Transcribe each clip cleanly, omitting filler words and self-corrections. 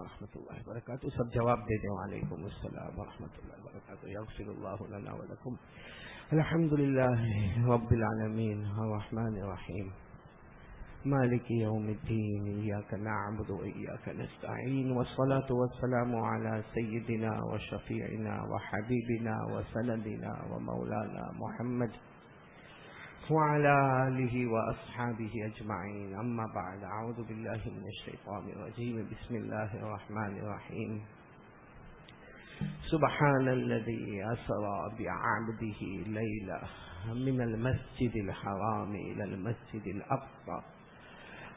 ورحمۃ اللہ وبرکاتہ. سب جواب دے دیں. وعلیکم السلام ورحمۃ اللہ وبرکاتہ. یغفر اللہ لنا ولکم. الحمد للہ رب العالمین الرحمن الرحیم مالک یوم الدین ایاک نعبد وایاک نستعین والصلاة والسلام علی سیدنا وشفیعنا وحبیبنا وسندنا ومولانا محمد وعلى آله وأصحابه أجمعين. أما بعد. أعوذ بالله من الشيطان الرجيم. بسم الله الرحمن الرحيم. سبحان الذي أسرى بعبده ليلا من المسجد الحرام إلى المسجد الأقصى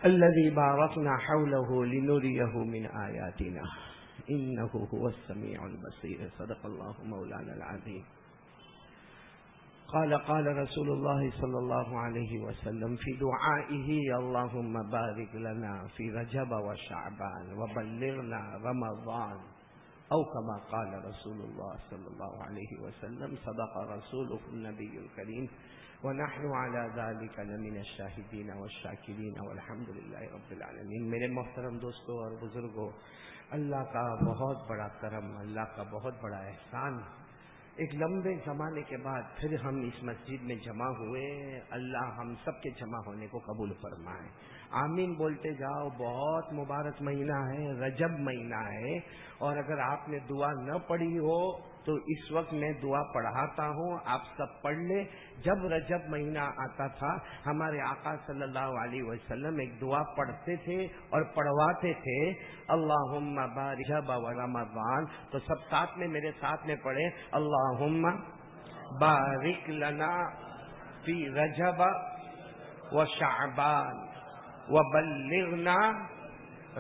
الذي باركنا حوله لنريه من آياتنا إنه هو السميع البصير. صدق الله مولانا العظيم. قال رسول الله صلى الله عليه وسلم في دعائه اللهم بارك لنا في رجب وشعبان وبلغنا رمضان أو كما قال رسول الله صلى الله عليه وسلم. صدق رسوله النبي الكريم ونحن على ذلك لمن الشاهدين والشاكرين والحمد لله رب العالمين. میرے محترم دوستوں اور بزرگوں، اللہ کا بہت بڑا کرم، اللہ کا بہت بڑا احسان. ایک لمبے زمانے کے بعد پھر ہم اس مسجد میں جمع ہوئے. اللہ ہم سب کے جمع ہونے کو قبول فرمائے. آمین بولتے جاؤ. بہت مبارک مہینہ ہے، رجب مہینہ ہے، اور اگر آپ نے دعا نہ پڑھی ہو تو اس وقت میں دعا پڑھاتا ہوں، آپ سب پڑھ لیں. جب رجب مہینہ آتا تھا ہمارے آقا صلی اللہ علیہ وسلم ایک دعا پڑھتے تھے اور پڑھواتے تھے، اللہم بارک رجب و رمضان. تو سب ساتھ میں میرے ساتھ میں پڑھیں، اللہم بارک لنا فی رجب و شعبان وبلغنا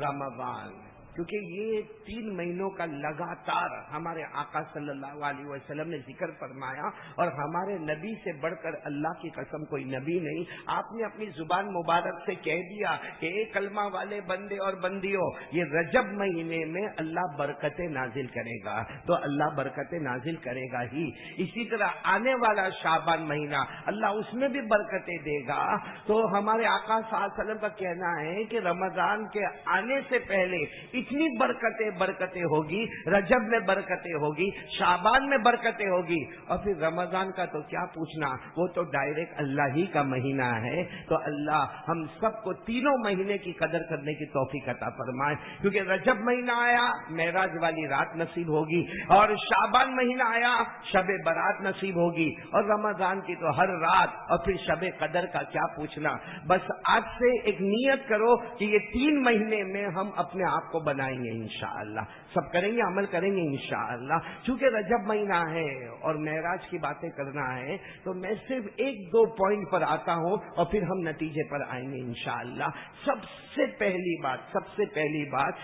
رمضان. کیونکہ یہ 3 مہینوں کا لگاتار ہمارے آقا صلی اللہ علیہ وسلم نے ذکر فرمایا، اور ہمارے نبی سے بڑھ کر اللہ کی قسم کوئی نبی نہیں. آپ نے اپنی زبان مبارک سے کہہ دیا کہ اے کلمہ والے بندے اور بندیوں، یہ رجب مہینے میں اللہ برکتیں نازل کرے گا. تو اللہ برکتیں نازل کرے گا ہی. اسی طرح آنے والا شعبان مہینہ اللہ اس میں بھی برکتیں دے گا. تو ہمارے آقا صلی اللہ علیہ وسلم کا کہنا ہے کہ رمضان کے آنے سے پہلے اتنی برکتیں ہوگی، رجب میں برکتیں ہوگی، شعبان میں برکتیں ہوگی، اور پھر رمضان کا تو کیا پوچھنا، وہ تو ڈائریکٹ اللہ ہی کا مہینہ ہے. تو اللہ ہم سب کو تینوں مہینے کی قدر کرنے کی توفیق عطا فرمائے. کیونکہ رجب مہینہ آیا معراج والی رات نصیب ہوگی، اور شعبان مہینہ آیا شب برات نصیب ہوگی، اور رمضان کی تو ہر رات، اور پھر شب قدر کا کیا پوچھنا. بس آج سے ایک نیت کرو کہ یہ 3 مہینے میں ہم اپنے آپ کو بنائیں گے انشاءاللہ. سب کریں گے، عمل کریں گے انشاءاللہ. چونکہ رجب مہینہ ہے اور معراج کی باتیں کرنا ہے، تو میں صرف 1-2 پوائنٹ پر آتا ہوں اور پھر ہم نتیجے پر آئیں گے انشاءاللہ. سب سے پہلی بات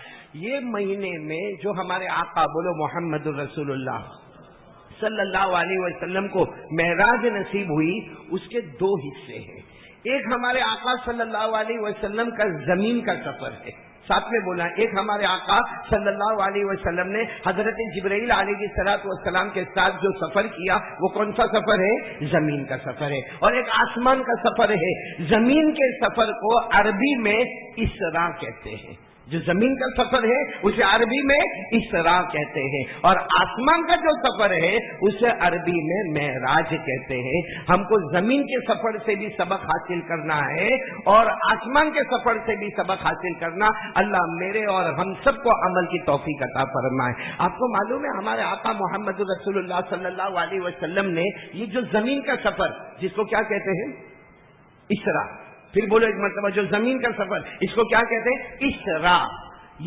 یہ مہینے میں جو ہمارے آقا بولو محمد الرسول اللہ صلی اللہ علیہ وسلم کو معراج نصیب ہوئی، اس کے 2 حصے ہیں. ایک ہمارے آقا صلی اللہ علیہ وسلم کا زمین کا سفر ہے. ساتھ میں بولا، ایک ہمارے آقا صلی اللہ علیہ وسلم نے حضرت جبرائیل علیہ السلام کے ساتھ جو سفر کیا وہ کون سا سفر ہے؟ زمین کا سفر ہے. اور ایک آسمان کا سفر ہے. زمین کے سفر کو عربی میں اسراء کہتے ہیں. جو زمین کا سفر ہے اسے عربی میں اسراء کہتے ہیں، اور آسمان کا جو سفر ہے اسے عربی میں معراج کہتے ہیں. ہم کو زمین کے سفر سے بھی سبق حاصل کرنا ہے اور آسمان کے سفر سے بھی سبق حاصل کرنا. اللہ میرے اور ہم سب کو عمل کی توفیق عطا فرمائے. آپ کو معلوم ہے ہمارے آقا محمد رسول اللہ صلی اللہ علیہ وسلم نے یہ جو زمین کا سفر، جس کو کیا کہتے ہیں؟ اسراء. پھر بولو ایک مرتبہ، جو زمین کا سفر اس کو کیا کہتے ہیں؟ اسراء.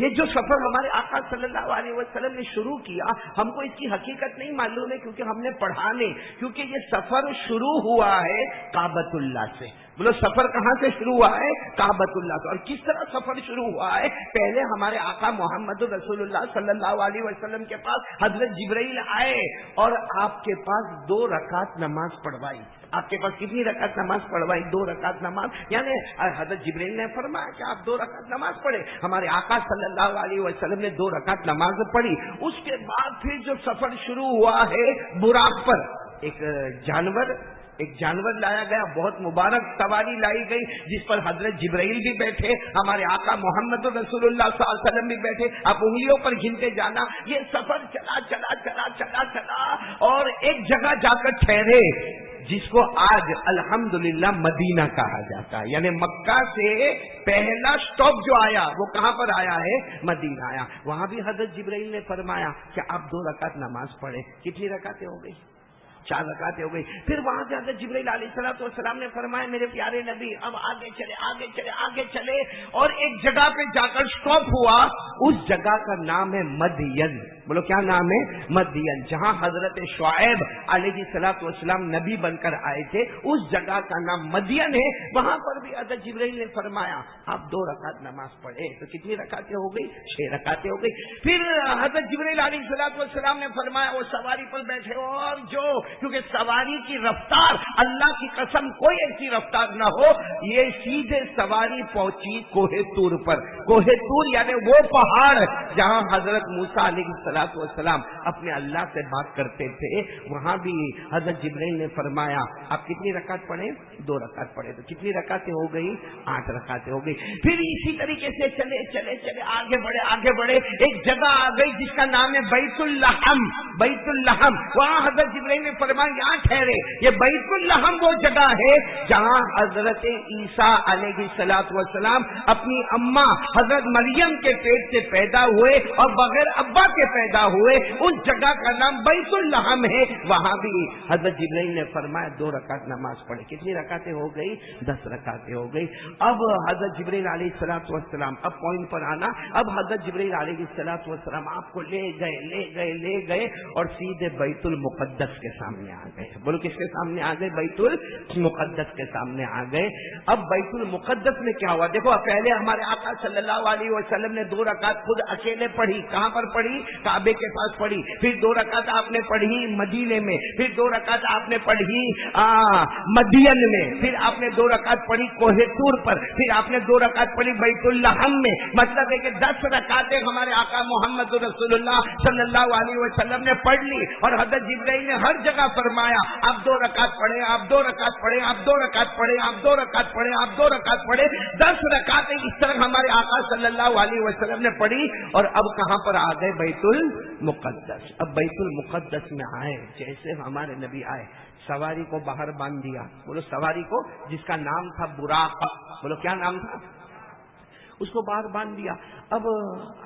یہ جو سفر ہمارے آقا صلی اللہ علیہ وسلم نے شروع کیا، ہم کو اس کی حقیقت نہیں معلوم ہے کیونکہ ہم نے پڑھا نہیں. کیونکہ یہ سفر شروع ہوا ہے کعبۃ اللہ سے. بولو سفر کہاں سے شروع ہوا ہے؟ کعبۃ اللہ سے. اور کس طرح سفر شروع ہوا ہے؟ پہلے ہمارے آقا محمد رسول اللہ صلی اللہ علیہ وسلم کے پاس حضرت جبرائیل آئے اور آپ کے پاس 2 رکعت نماز پڑھوائی. آپ کے پاس کتنی رکعت نماز پڑھوائی؟ 2 رکعت نماز. یعنی حضرت جبرائیل نے فرمایا کہ آپ 2 رکعت نماز پڑھے. ہمارے آقا صلی اللہ علیہ وسلم نے 2 رکعت نماز پڑھی. اس کے بعد پھر جو سفر شروع ہوا ہے براق پر، ایک جانور ایک جانور لایا گیا، بہت مبارک سواری لائی گئی جس پر حضرت جبرائیل بھی بیٹھے، ہمارے آقا محمد رسول اللہ صلی اللہ علیہ وسلم بھی بیٹھے. اب انگلیوں پر گنتے جانا. یہ سفر چلا چلا چلا چلا چلا اور ایک جگہ جا کر ٹھہرے جس کو آج الحمدللہ مدینہ کہا جاتا ہے. یعنی مکہ سے پہلا سٹاپ جو آیا وہ کہاں پر آیا ہے؟ مدینہ آیا. وہاں بھی حضرت جبرائیل نے فرمایا کہ آپ 2 رکعت نماز پڑھیں. کتنی رکعتیں ہو گئی؟ 4 رکعتیں ہو گئی. پھر وہاں سے حضرت جبرائیل علیہ الصلوۃ والسلام نے فرمایا میرے پیارے نبی اب آگے چلے آگے چلے آگے چلے اور ایک جگہ پہ جا کر سٹاپ ہوا. اس جگہ کا نام ہے مدین. بولو کیا نام ہے؟ مدین. جہاں حضرت شعیب علیہ الصلوۃ والسلام نبی بن کر آئے تھے اس جگہ کا نام مدین ہے. وہاں پر بھی حضرت جبرائیل نے فرمایا آپ 2 رکعت نماز پڑھے. تو کتنی رکعتیں ہو گئی؟ 6 رکعتیں ہو گئی. پھر حضرت جبرائیل علیہ الصلوۃ والسلام نے فرمایا وہ سواری پر بیٹھے اور جو کیونکہ سواری کی رفتار اللہ کی قسم کوئی ایسی رفتار نہ ہو. یہ سیدھے سواری پہنچی کوہ طور پر. کوہ طور یعنی وہ پہاڑ جہاں حضرت موسیٰ علیہ الصلوۃ والسلام اپنے اللہ سے بات کرتے تھے. وہاں بھی حضرت جبرائیل نے فرمایا آپ کتنی رکعت پڑھے؟ 2 رکعت پڑھے. تو کتنی رکعتیں ہو گئی؟ 8 رکعتیں ہو گئی. پھر اسی طریقے سے چلے چلے چلے آگے بڑھے آگے بڑھے. ایک جگہ آ گئی جس کا نام ہے بیت اللحم. بیت اللحم. وہاں حضرت جبرائیل نے فرمایا یہاں ٹھہرے. یہ بیت اللحم وہ جگہ ہے جہاں حضرت عیسیٰ علیہ الصلوۃ والسلام اپنی اماں حضرت مریم کے پیٹ سے پیدا ہوئے اور بغیر ابا کے پیدا ہوئے. اس جگہ کا نام بیت اللحم ہے. وہاں بھی حضرت جبرائیل نے فرمایا 2 رکعت نماز پڑھے. کتنی رکعتیں ہو گئی؟ 10 رکعتیں ہو گئی. اب حضرت جبرائیل علیہ الصلوۃ والسلام اب پوائنٹ پر آنا. اب حضرت جبرائیل علیہ الصلوۃ والسلام آپ کو لے گئے اور سیدھے بیت المقدس کے سامنے آ گئے. بولو کس کے سامنے آ گئے؟ بیت المقدس کے سامنے آ گئے. اب بیت المقدس میں کیا ہوا دیکھو. پہلے ہمارے آقا صلی اللہ علیہ وسلم نے 2 رکعت خود اکیلے پڑھی. کہاں پر پڑھی؟ کعبے کے پاس پڑھی. پھر 2 رکعت آپ نے پڑھی مدینے میں. پھر 2 رکعت آپ نے پڑھی مدین میں. پھر آپ نے 2 رکعت پڑھی کوہ طور پر. پھر آپ نے 2 رکعت پڑھی بیت اللحم میں. مطلب ہے کہ 10 رکعتیں ہمارے آقا محمد رسول اللہ صلی اللہ علیہ وسلم نے پڑھ لی. اور حضرت جبرائیل نے ہر جگہ فرمایا آپ 2 رکعت پڑھے آپ 2 رکعت پڑھے آپ 2 رکعت پڑھے آپ 2 رکعت پڑھے آپ 2 رکعت پڑھے. 10 رکعتیں اس طرح ہمارے آقا صلی اللہ علیہ وسلم نے پڑھی. اور اب کہاں پر آ گئے؟ بیت المقدس. اب بیت المقدس میں آئے. جیسے ہمارے نبی آئے سواری کو باہر باندھ دیا. بولو سواری کو جس کا نام تھا براق. بولو کیا نام تھا؟ اس کو باہر باندھ دیا. اب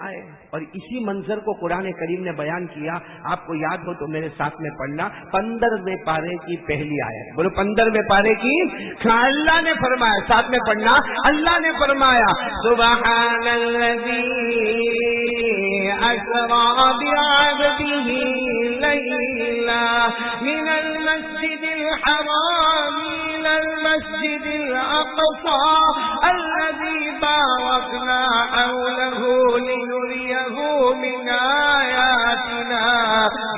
آئے اور اسی منظر کو قرآن کریم نے بیان کیا. آپ کو یاد ہو تو میرے ساتھ میں پڑھنا 15ویں پارے کی پہلی آیت. بولو 15ویں پارے کی. اللہ نے فرمایا ساتھ میں پڑھنا. اللہ نے فرمایا سبحان الذی اسری بعبده لیلا من المسجد الحرام الى المسجد الاقصى الذي باركنا حوله لنريه من آياتنا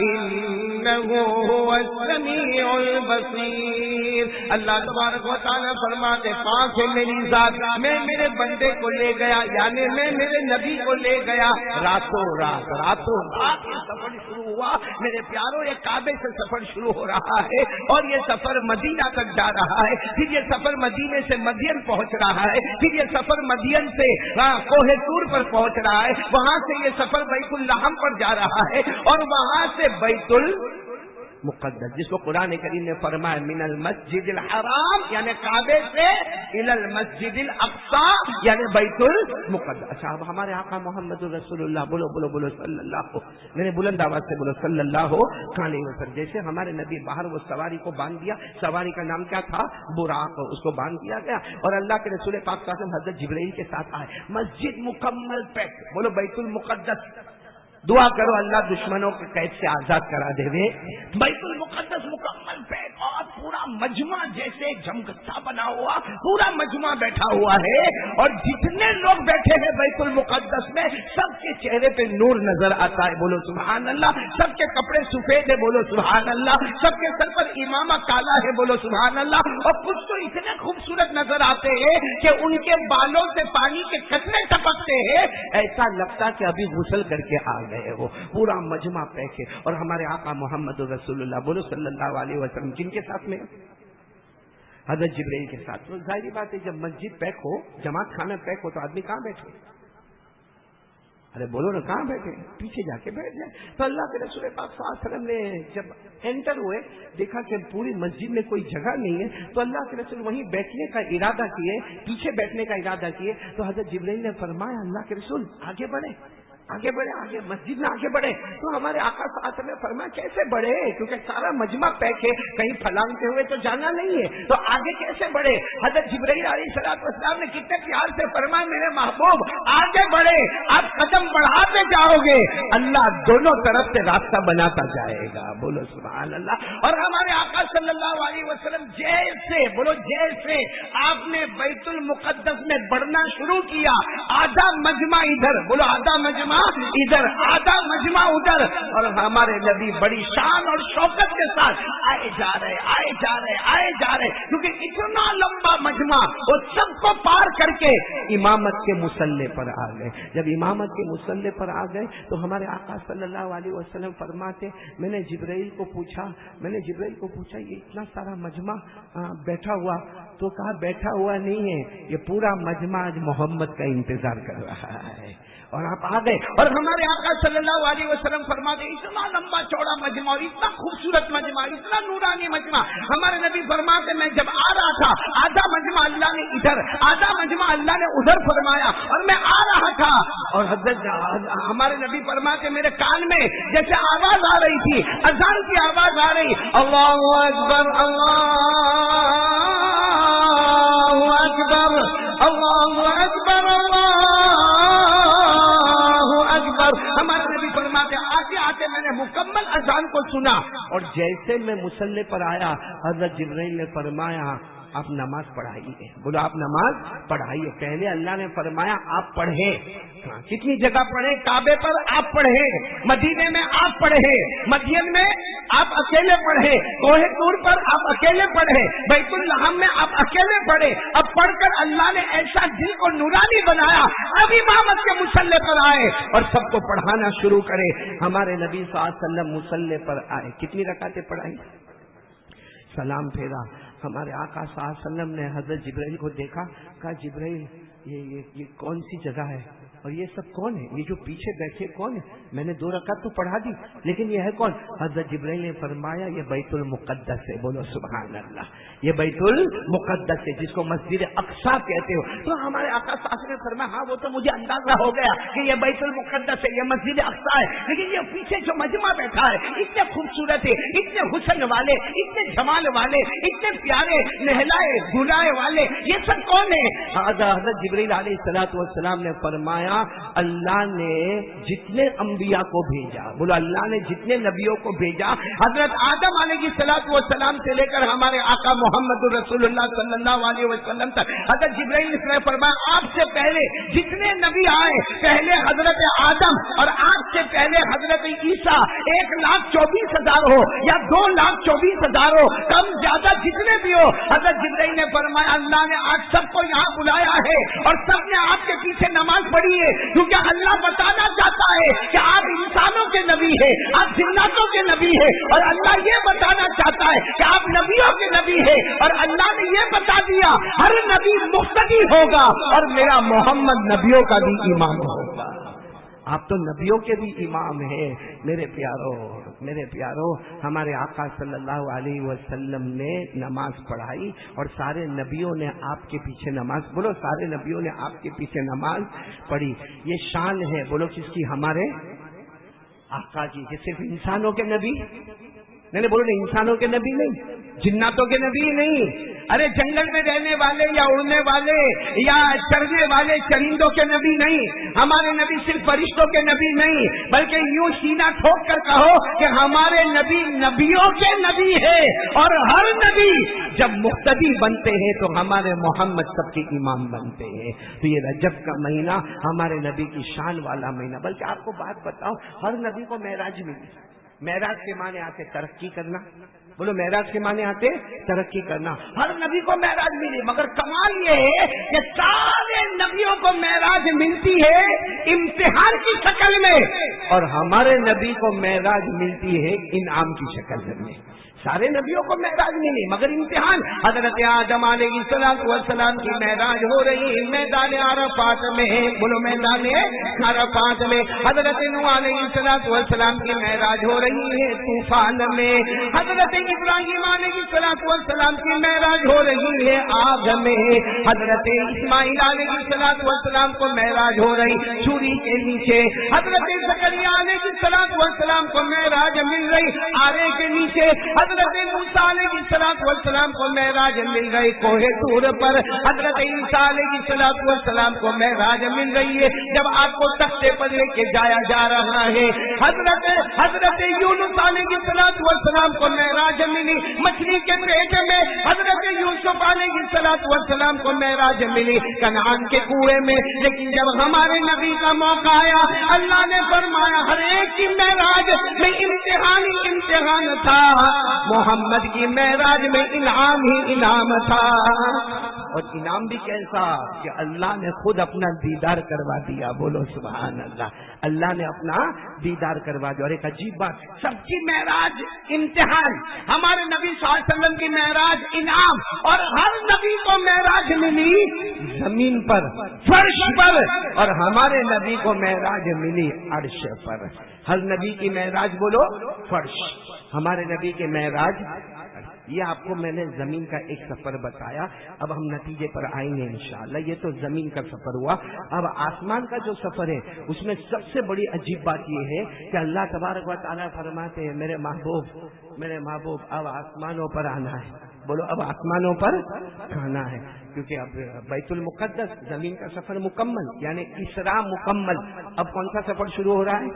إنه هو السميع البصير. اللہ تبارک و تعالیٰ فرماتے پاک ہے میری ذات. میں میرے بندے کو لے گیا یعنی میں میرے نبی کو لے گیا راتوں رات یہ سفر شروع ہوا. میرے پیاروں یہ کعبے سے سفر شروع ہو رہا ہے اور یہ سفر مدینہ تک جا رہا ہے. پھر یہ سفر مدینے سے مدین پہنچ رہا ہے. پھر یہ سفر مدین سے کوہ طور پر پہنچ رہا ہے. وہاں سے یہ سفر بیت اللحم پر جا رہا ہے اور وہاں سے بیت المقدس جس کو قرآن کریم نے فرمایا من المسجد الحرام یعنی کعبے سے الى المسجد الاقصى یعنی بیت المقدس. اچھا اب ہمارے آقا محمد رسول اللہ بولو بولو بولو صلی اللہ میں نے بلند آواز سے بولو صلی اللہ علیہ وسلم. جیسے ہمارے نبی باہر وہ سواری کو باندھ دیا. سواری کا نام کیا تھا؟ براق. اس کو باندھ دیا گیا اور اللہ کے رسول پاک صلی اللہ علیہ وسلم حضرت جبرائیل کے ساتھ آئے. مسجد مکمل پیک. بولو بیت المقدس. دعا کرو اللہ دشمنوں کے قید سے آزاد کرا دے. بیت المقدس مکمل پیک اور پورا مجمع جیسے جمگٹا بنا ہوا پورا مجمع بیٹھا ہوا ہے. اور جتنے لوگ بیٹھے ہیں بیت المقدس میں سب کے چہرے پہ نور نظر آتا ہے. بولو سبحان اللہ. سب کے کپڑے سفید ہے. بولو سبحان اللہ. سب کے سر پر امامہ کالا ہے. بولو سبحان اللہ. اور کچھ تو اتنے خوبصورت نظر آتے ہیں کہ ان کے بالوں سے پانی کے قطرے ٹپکتے ہیں. ایسا لگتا کہ ابھی غسل کر کے آ گئے ہو. پورا مجمع پیک ہے اور ہمارے آقا محمد رسول اللہ بولو صلی اللہ علیہ وسلم جن کے ساتھ میں حضرت جبرائیل کے ساتھ. تو ظاہری بات ہے جب مسجد پیک ہو، جماعت خانہ پیک ہو، تو آدمی کہاں بیٹھے؟ ارے بولو نا، کہاں بیٹھے؟ پیچھے جا کے بیٹھ جائے. تو اللہ کے رسول پاک صلی اللہ علیہ وسلم نے جب انٹر ہوئے، دیکھا کہ پوری مسجد میں کوئی جگہ نہیں ہے، تو اللہ کے رسول وہیں بیٹھنے کا ارادہ کیے، پیچھے بیٹھنے کا ارادہ کیے. تو حضرت جبرائیل نے فرمایا اللہ کے رسول آگے بڑھے، آگے بڑھے، آگے مسجد میں آگے بڑھے. تو ہمارے آقا صلی اللہ علیہ وسلم نے فرمایا کیسے بڑھے؟ کیونکہ سارا مجمع پیک ہے، کہیں پھلانگتے ہوئے تو جانا نہیں ہے، تو آگے کیسے بڑھے؟ حضرت جبرائیل علیہ السلام نے کتنے پیار سے فرمایا میرے محبوب آگے بڑھے، آپ قدم بڑھاتے جاؤ گے، اللہ دونوں طرف سے راستہ بناتا جائے گا. بولو سبحان اللہ. اور ہمارے آقا صلی اللہ علیہ وسلم جیسے، بولو جیسے آپ نے بیت المقدس میں بڑھنا شروع کیا، آدھا مجمع ادھر، بولو آدھا مجمع ادھر، آدھا مجمع ادھر، اور ہمارے نبی بڑی شان اور شوکت کے ساتھ آئے جا رہے، آئے جا رہے، آئے جا رہے، کیونکہ اتنا لمبا مجمع وہ سب کو پار کر کے امامت کے مصلی پر آ گئے. جب امامت کے مصلی پر آ گئے تو ہمارے آقا صلی اللہ علیہ وسلم فرماتے میں نے جبرائیل کو پوچھا یہ اتنا سارا مجمع بیٹھا ہوا، تو کہا بیٹھا ہوا نہیں ہے، یہ پورا مجمع آج محمد کا انتظار کر رہا ہے. اور آپ آ گئے، اور ہمارے آقا صلی اللہ علیہ وسلم فرماتے اتنا لمبا چوڑا مجمع اور اتنا خوبصورت مجمع، اتنا نورانی مجمع. ہمارے نبی فرماتے میں جب آ رہا تھا آدھا مجمع اللہ نے ادھر، آدھا مجمع اللہ نے ادھر فرمایا، اور میں آ رہا تھا اور حضرت ہمارے نبی فرماتے میرے کان میں جیسے آواز آ رہی تھی، اذان کی آواز آ رہی، اللہ اکبر اللہ اکبر اللہ اکبر اکبر. ہمارے نبی فرماتے آتے آتے میں نے مکمل اذان کو سنا، اور جیسے میں مصلی پر آیا حضرت جبرائیل نے فرمایا آپ نماز پڑھائیے. بولو آپ نماز پڑھائیے. پہلے اللہ نے فرمایا آپ پڑھے، کتنی جگہ پڑھے؟ کعبے پر آپ پڑھے، مدینے میں آپ پڑھے، مدین میں آپ اکیلے پڑھے، کوہ طور پر آپ اکیلے پڑھے، بیت الحرام میں آپ اکیلے پڑھے. اب پڑھ کر اللہ نے ایسا دل کو نورانی بنایا، اب امامت کے مصلی پر آئے اور سب کو پڑھانا شروع کرے. ہمارے نبی صلی اللہ علیہ وسلم مصلی پر آئے، کتنی رکعتیں پڑھائی؟ سلام پھیرا. ہمارے آقا صلی اللہ علیہ وسلم نے حضرت جبرائیل کو دیکھا، کہا جبرائیل یہ کون سی جگہ ہے اور یہ سب کون ہے؟ یہ جو پیچھے بیٹھے کون ہے؟ میں نے 2 رکعت تو پڑھا دی لیکن یہ ہے کون؟ حضرت جبرائیل نے فرمایا یہ بیت المقدس ہے. بولو سبحان اللہ. یہ بیت المقدس ہے جس کو مسجد اقصی کہتے ہو. تو ہمارے آقا صلی اللہ علیہ وسلم نے فرمایا ہاں وہ تو مجھے اندازہ ہو گیا کہ یہ بیت المقدس ہے، یہ مسجد اقصی ہے، لیکن یہ پیچھے جو مجمع بیٹھا ہے اتنے خوبصورت ہے، اتنے حسن والے، اتنے جمال والے، اتنے پیارے نہلائے دھلائے والے، یہ سب کون ہے؟ حضرت جبرائیل علیہ السلام نے فرمایا اللہ نے جتنے انبیاء کو بھیجا، بولو اللہ نے جتنے نبیوں کو بھیجا، حضرت آدم علیہ السلام سے لے کر ہمارے آقا محمد رسول اللہ صلی اللہ علیہ وسلم تک، حضرت جبرائیل نے فرمایا آپ سے پہلے جتنے نبی آئے، پہلے حضرت آدم اور آپ سے پہلے حضرت عیسیٰ 1,24,000 ہو یا 2,24,000 ہو، کم زیادہ جتنے بھی ہو، حضرت جبرائیل نے فرمایا اللہ نے آج سب کو یہاں بلایا ہے اور سب نے آپ کے پیچھے نماز پڑھی ہے، کیونکہ اللہ بتانا چاہتا ہے کہ آپ انسانوں کے نبی ہیں، آپ جناتوں کے نبی ہیں، اور اللہ یہ بتانا چاہتا ہے کہ آپ نبیوں کے نبی ہیں، اور اللہ نے یہ بتا دیا ہر نبی مقتدی ہوگا اور میرا محمد نبیوں کا بھی امام ہوگا. آپ تو نبیوں کے بھی امام ہیں. میرے پیارو ہمارے آقا صلی اللہ علیہ وسلم نے نماز پڑھائی اور سارے نبیوں نے آپ کے پیچھے نماز، بولو سارے نبیوں نے آپ کے پیچھے نماز پڑھی. یہ شان ہے بولو کس کی؟ ہمارے آقا کی. کہ صرف انسانوں کے نبی نہیں، بولو نہیں انسانوں کے نبی نہیں، جناتوں کے نبی نہیں، ارے جنگل میں رہنے والے یا اڑنے والے یا چرنے والے چرندوں کے نبی نہیں. ہمارے نبی صرف فرشتوں کے نبی نہیں، بلکہ یوں سینہ ٹھوک کر کہو کہ ہمارے نبی نبیوں کے نبی ہے، اور ہر نبی جب مقتدی بنتے ہیں تو ہمارے محمد سب کے امام بنتے ہیں. تو یہ رجب کا مہینہ ہمارے نبی کی شان والا مہینہ. بلکہ آپ کو بات بتاؤ، ہر نبی کو معراج ملی. معراج کے معنی آتے ترقی کرنا، بولو معراج کے معنی آتے ترقی کرنا. ہر نبی کو معراج ملی، مگر کمال یہ ہے کہ سارے نبیوں کو معراج ملتی ہے امتحان کی شکل میں، اور ہمارے نبی کو معراج ملتی ہے انعام کی شکل میں. سارے نبیوں کو معراج ملی، مگر امتحان حضرت آدم علیہ السلام کی معراج ہو رہی ہے میدان عرفات میں، بولو میدان عرفات میں۔ حضرت نوح علیہ السلام کی معراج ہو رہی ہے طوفان میں۔ حضرت ابراہیم علیہ السلام کی معراج ہو رہی ہے آگ میں۔ حضرت اسماعیل علیہ السلام کو معراج ہو رہی چھری کے نیچے۔ حضرت زکریا علیہ السلام کو معراج مل رہی آرے کے نیچے۔ حضرت موسیٰ علیہ السلام کو معراج مل رہی کوہ طور پر۔ حضرت عیسیٰ علیہ السلام کو معراج مل رہی ہے جب آپ کو تختے پر لے کے جایا جا رہا ہے۔ حضرت یونس علیہ السلام کو معراج ملی مچھلی کے پیٹ میں۔ حضرت یوسف علیہ السلام کو معراج ملی کنعان کے کنویں میں۔ لیکن جب ہمارے نبی کا موقع آیا اللہ نے فرمایا ہر ایک کی معراج میں امتحان تھا، محمد کی معراج میں انعام ہی انعام تھا۔ اور انعام بھی کیسا کہ اللہ نے خود اپنا دیدار کروا دیا، بولو سبحان اللہ۔ اللہ نے اپنا دیدار کروا دیا۔ اور ایک عجیب بات، سب کی معراج امتحان، ہمارے نبی صلی اللہ علیہ وسلم کی معراج انعام، اور ہر نبی کو معراج ملی زمین پر فرش پر، اور ہمارے نبی کو معراج ملی عرش پر۔ ہر نبی کی معراج بولو فرش، ہمارے نبی کے معراج۔ یہ آپ کو میں نے زمین کا ایک سفر بتایا، اب ہم نتیجے پر آئیں گے انشاءاللہ۔ یہ تو زمین کا سفر ہوا، اب آسمان کا جو سفر ہے اس میں سب سے بڑی عجیب بات یہ ہے کہ اللہ تبارک و تعالیٰ فرماتے ہیں میرے محبوب اب آسمانوں پر آنا ہے، بولو اب آسمانوں پر آنا ہے، کیونکہ اب بیت المقدس زمین کا سفر مکمل، یعنی اسراء مکمل۔ اب کون سا سفر شروع ہو رہا ہے؟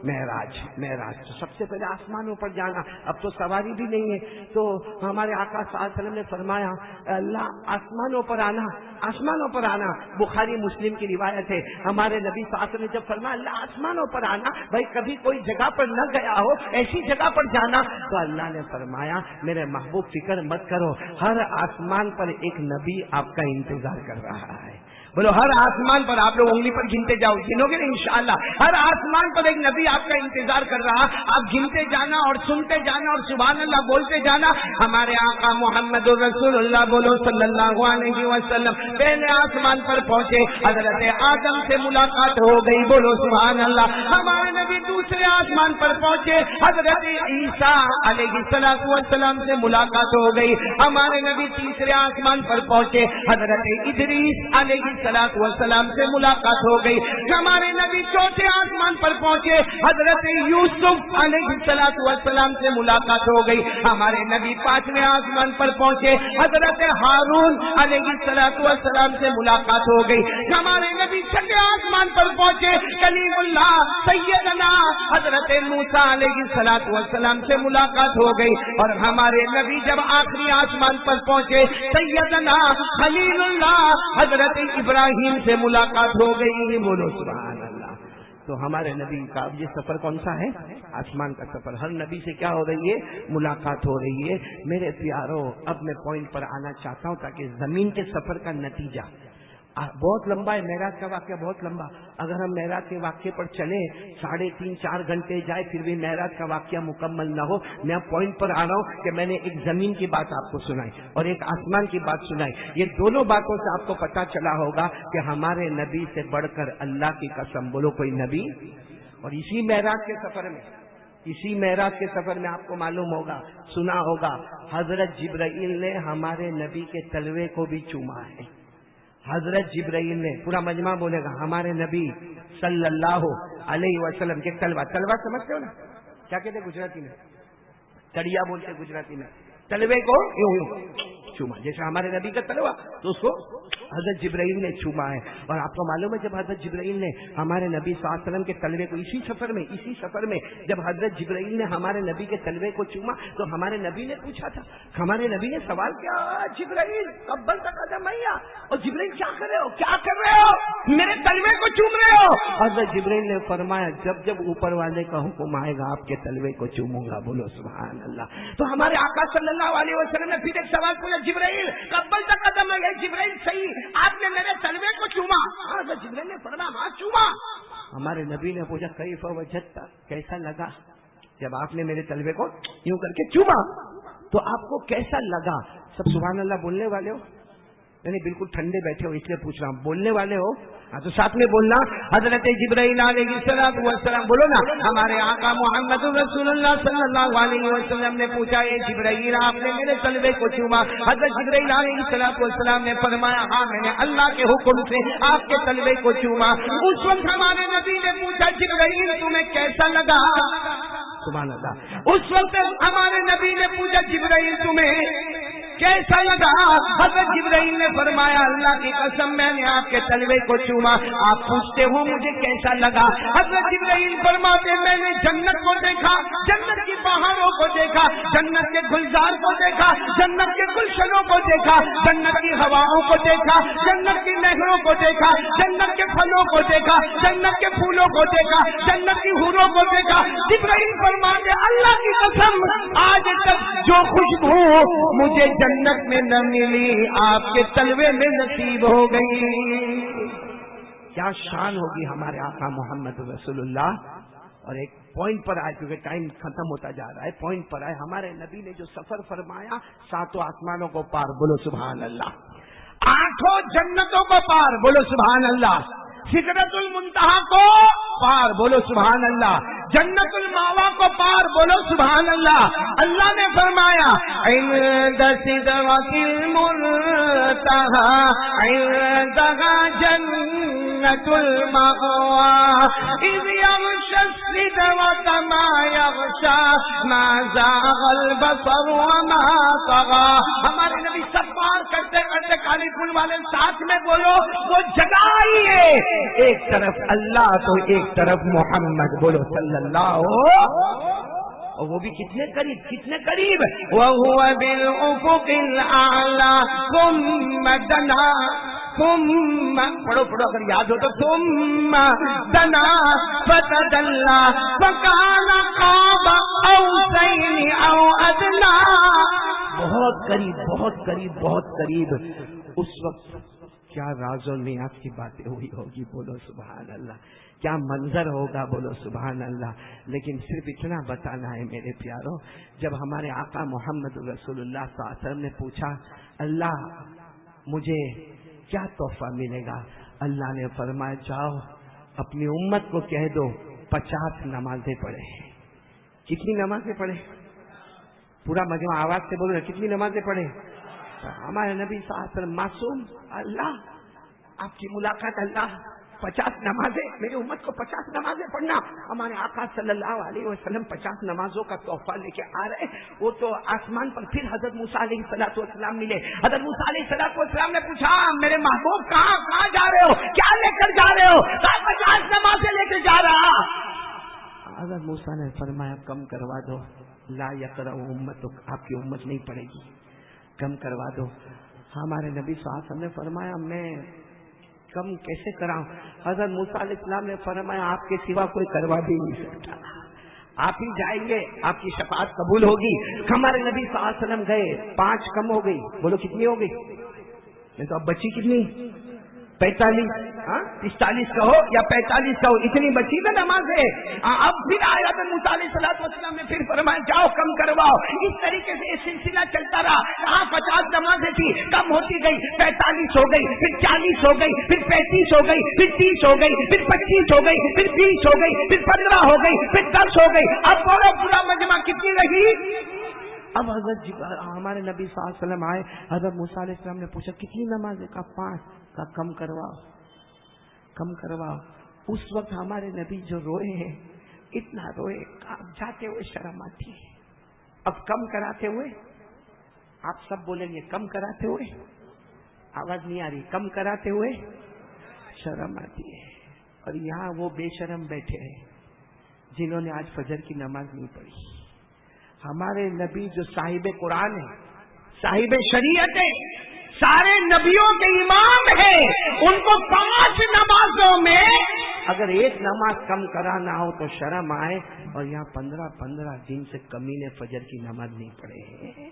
معراج۔ تو سب سے پہلے آسمانوں پر جانا، اب تو سواری بھی نہیں ہے، تو ہمارے آقا صلی اللہ علیہ وسلم نے فرمایا اللہ آسمانوں پر آنا۔ بخاری مسلم کی روایت ہے، ہمارے نبی صلی اللہ علیہ وسلم نے جب فرمایا اللہ آسمانوں پر آنا، بھائی کبھی کوئی جگہ پر نہ گیا ہو ایسی جگہ پر جانا، تو اللہ نے فرمایا میرے محبوب فکر مت کرو، ہر آسمان پر ایک نبی آپ کا انتظار کر رہا ہے۔ بولو ہر آسمان پر، آپ لوگ انگلی پر گنتے جاؤ، گنوگے نا انشاءاللہ، ہر آسمان پر ایک نبی آپ کا انتظار کر رہا، آپ گنتے جانا اور سنتے جانا اور سبحان اللہ بولتے جانا۔ ہمارے آقا محمد رسول اللہ بولو صلی اللہ علیہ وسلم پہلے آسمان پر پہنچے، حضرت آدم سے ملاقات ہو گئی، بولو سبحان اللہ۔ ہمارے نبی دوسرے آسمان پر پہنچے، حضرت عیسیٰ علیہ السلام سے ملاقات ہو گئی۔ ہمارے نبی تیسرے آسمان پر پہنچے، حضرت ادریس علیہ السلام سے ملاقات ہو گئی۔ ہمارے نبی چوتھے آسمان پر پہنچے، حضرت یوسف علیہ السلام سے ملاقات ہو گئی۔ ہمارے نبی پانچویں آسمان پر پہنچے، حضرت ہارون علیہ السلام سے ملاقات ہو گئی۔ ہمارے نبی چھٹے آسمان پر پہنچے، کلیم اللہ سیدنا حضرت موسیٰ علیہ السلام سے ملاقات ہو گئی۔ اور ہمارے نبی جب آخری آسمان پر پہنچے، سیدنا خلیل اللہ حضرت ابراہیم سے ملاقات ہو گئی، بولو سبحان اللہ۔ تو ہمارے نبی کا اب یہ سفر کون سا ہے؟ آسمان کا سفر۔ ہر نبی سے کیا ہو رہی ہے؟ ملاقات ہو رہی ہے۔ میرے پیاروں اب میں پوائنٹ پر آنا چاہتا ہوں تاکہ زمین کے سفر کا نتیجہ بہت لمبا ہے، معراج کا واقعہ بہت لمبا، اگر ہم معراج کے واقعے پر چلیں 3.5-4 گھنٹے جائے پھر بھی معراج کا واقعہ مکمل نہ ہو۔ میں پوائنٹ پر آ رہا ہوں کہ میں نے ایک زمین کی بات آپ کو سنائی اور ایک آسمان کی بات سنائی، یہ دونوں باتوں سے آپ کو پتا چلا ہوگا کہ ہمارے نبی سے بڑھ کر اللہ کی قسم بولو کوئی نبی۔ اور اسی معراج کے سفر میں آپ کو معلوم ہوگا، سنا ہوگا، حضرت جبرائیل نے ہمارے نبی کے تلوے کو بھی چوما ہے۔ حضرت جبرائیل نے، پورا مجمع بولے گا، ہمارے نبی صلی اللہ علیہ وسلم کے تلوا سمجھتے ہو نا، کیا کہتے گجراتی میں؟ تڑیا بولتے گجراتی میں، تلوے کو یوں چوما، جیسے ہمارے نبی کا تلوا تو اس کو حضرت جبرائیل نے چوما ہے۔ اور آپ کو معلوم ہے جب حضرت جبرائیل نے ہمارے نبی صلی اللہ علیہ وسلم کے تلوے کو اسی سفر میں جب حضرت جبرائیل نے ہمارے نبی کے تلوے کو چوما تو ہمارے نبی نے پوچھا تھا، ہمارے نبی نے سوال کیا، جبرائیل قبل قدم اور جبرائیل کیا کر رہے ہو میرے تلوے کو چوم رہے ہو؟ حضرت جبرائیل نے فرمایا جب اوپر والے کا حکم آئے گا آپ کے تلوے کو چوموں گا، بولو سبحان اللہ۔ تو ہمارے آقا صلی اللہ علیہ وسلم نے پھر ایک سوال پوچھا، جبرائیل قبل قدم ہے، جبرائیل صحیح آپ نے میرے تلوے کو چوما؟ حضرت جبرائیل نے فرمایا ہاں چوما۔ ہمارے نبی نے پوچھا کیف وجدت، کیسا لگا جب آپ نے میرے تلوے کو یوں کر کے چوما؟ تو آپ کو کیسا لگا؟ سب سبحان اللہ بولنے والے ہو؟ یعنی بالکل ٹھنڈے بیٹھے ہو اس لیے پوچھ رہا ہوں، بولنے والے ہو؟ ہاں تو ساتھ میں بولنا۔ حضرت جبرائیل علیہ السلام بولو نا، ہمارے آقا محمد رسول اللہ صلی اللہ علیہ وسلم نے پوچھا، اے جبرائیل آپ نے میرے تلوے کو چوما؟ حضرت جبرائیل علیہ السلام نے فرمایا ہاں میں نے اللہ کے حکم سے آپ کے تلوے کو چوما۔ اس وقت ہمارے نبی نے پوچھا جبرائیل تمہیں کیسا لگا؟ سبحان اللہ۔ اس وقت ہمارے نبی نے پوچھا جبرائیل تمہیں کیسا لگا؟ حضرت جبرائیل نے فرمایا اللہ کی قسم میں نے آپ کے تلوے کو چوما۔ آپ پوچھتے ہو مجھے کیسا لگا؟ حضرت جبرائیل فرماتے میں نے جنت کو دیکھا، جنت کی پہاڑوں کو دیکھا، جنت کے گلزار کو دیکھا، جنت کے گلشنوں کو دیکھا، جنت کی ہواؤں کو دیکھا، جنت کی نہروں کو دیکھا، جنت کے پھلوں کو دیکھا، جنت کے پھولوں کو دیکھا، جنت کی حوروں کو دیکھا۔ جبرائیل فرماتے اللہ کی قسم آج تک جو خوشبو مجھے جنت میں نہ ملی آپ کے تلوے میں نصیب ہو گئی۔ کیا شان ہوگی ہمارے آقا محمد رسول اللہ۔ اور ایک پوائنٹ پر آئے کیونکہ ٹائم ختم ہوتا جا رہا ہے، پوائنٹ پر آئے ہمارے نبی نے جو سفر فرمایا 7 آسمانوں کو پار، بولو سبحان اللہ، 8 جنتوں کو پار، بولو سبحان اللہ، سدرۃ المنتہا کو پار، بولو سبحان اللہ، جنت الماوا کو پار، بولو سبحان اللہ۔ اللہ نے فرمایا عند سدرۃ المنتہا عندہا جنت الماوا اذ یغشی السدرۃ ما یغشی ما زاغ البصر وما طغی۔ ہمارے نبی سب پار کرتے کرتے کالی پھول والے ساتھ میں بولو وہ جگہ ہی ہے، ایک طرف اللہ تو ایک طرف محمد، بولو صلی اللہ، اور وہ بھی کتنے قریب، کتنے قریب، وَهُوَ بِالْأُفُقِ الْأَعْلَى ثُمَّ دَنَا، ثُمَّ پڑھو اگر یاد ہو تو ثُمَّ دَنَا فَتَدَلَّى فَكَانَ قَابَ قَوْسَيْنِ أَوْ أَدْنَىٰ، بہت قریب، بہت قریب، بہت قریب۔ اس وقت کیا راز و نیاز کی باتیں ہوئی ہوگی، بولو سبحان اللہ، کیا منظر ہوگا، بولو سبحان اللہ۔ لیکن صرف اتنا بتانا ہے میرے پیاروں، جب ہمارے آقا محمد رسول اللہ صلی اللہ علیہ وسلم نے پوچھا اللہ مجھے کیا تحفہ ملے گا، اللہ نے فرمایا جاؤ اپنی امت کو کہہ دو 50 نمازیں پڑھے۔ کتنی نمازیں پڑھے؟ پورا مجمع آواز سے بولو، کتنی نمازیں پڑھے؟ ہمارے نبی صلی اللہ علیہ وسلم معصوم، اللہ آپ کی ملاقات، اللہ 50 نمازیں، میری امت کو 50 نمازیں پڑھنا۔ ہمارے آقا صلی اللہ علیہ وسلم 50 نمازوں کا تحفہ لے کے آ رہے، وہ تو آسمان پر پھر حضرت موسیٰ علیہ السلام ملے۔ حضرت موسیٰ علیہ السلام نے پوچھا میرے محبوب کہاں جا رہے ہو، کیا لے کر جا رہے ہو؟ 50 نمازیں لے کے جا رہا۔ حضرت موسیٰ نے فرمایا کم کروا دو، لا یقرأ امتک، آپ کی امت نہیں پڑھے گی، کم کروا دو۔ ہمارے نبی صلی اللہ علیہ وسلم نے فرمایا میں کم کیسے کراؤں؟ حضرت موسیٰ علیہ السلام نے فرمایا آپ کے سوا کوئی کروا بھی نہیں سکتا، آپ ہی جائیں گے، آپ کی شفاعت قبول ہوگی۔ ہمارے نبی صلی اللہ علیہ وسلم گئے، 5 کم ہو گئی، بولو کتنی ہو گئی؟ نہیں تو اب بچی کتنی؟ 45، 45 کہو یا 45 کہو، اتنی بچی نا نماز ہے۔ اب پھر آیا تو موسیٰ علیہ السلام نے پھر فرمایا جاؤ کم کرواؤ۔ اس طریقے سے یہ سلسلہ چلتا رہا۔ 50 نمازیں تھی، کم ہوتی گئی، 45 ہو گئی، پھر 40 ہو گئی، پھر 35 ہو گئی، پھر 30 ہو گئی، پھر 25 ہو گئی، پھر 20 ہو گئی، پھر 15 ہو گئی، پھر 10 ہو گئی۔ اب بولو پورا مجمع کتنی رہی؟ اب حضرت ہمارے نبی صلی اللہ علیہ وسلم آئے، حضرت موسیٰ علیہ السلام نے پوچھا کتنی نمازیں؟ کہا 5۔ کہا کم کرواؤ، کم کرواؤ۔ اس وقت ہمارے نبی جو روئے ہیں، اتنا روئے، اب جاتے ہوئے شرم آتی ہے۔ اب کم کراتے ہوئے آپ سب بولیں گے، کم کراتے ہوئے آواز نہیں آ رہی، کم کراتے ہوئے شرم آتی ہے۔ اور یہاں وہ بے شرم بیٹھے ہیں جنہوں نے آج فجر کی نماز نہیں پڑھی۔ ہمارے نبی جو صاحب قرآن ہے، صاحب شریعت ہے، سارے نبیوں کے امام ہیں، ان کو 5 نمازوں میں اگر ایک نماز کم کرانا ہو تو شرم آئے، اور یہاں 15 دن سے کمینے فجر کی نماز نہیں پڑھے ہیں۔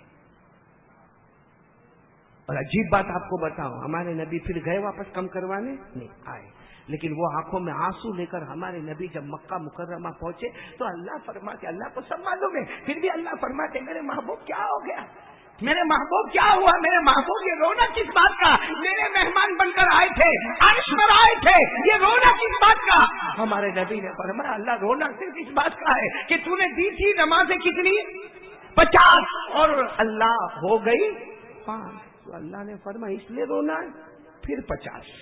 اور عجیب بات آپ کو بتاؤں، ہمارے نبی پھر گئے واپس کم کروانے نہیں آئے، لیکن وہ آنکھوں میں آنسو لے کر ہمارے نبی جب مکہ مکرمہ پہنچے تو اللہ فرماتے، اللہ کو سب معلوم ہے، پھر بھی اللہ فرماتے میرے محبوب کیا ہو گیا، میرے محبوب کیا ہوا، میرے محبوب یہ رونا کس بات کا، میرے مہمان بن کر آئے تھے، عرش پر آئے تھے، یہ رونا کس بات کا؟ ہمارے نبی نے فرمایا اللہ رونا صرف اس بات کا ہے کہ تو نے دی تھی نمازیں کتنی 50 اور اللہ ہو گئی 5، تو اللہ نے فرمایا اس لیے رونا ہے، پھر 50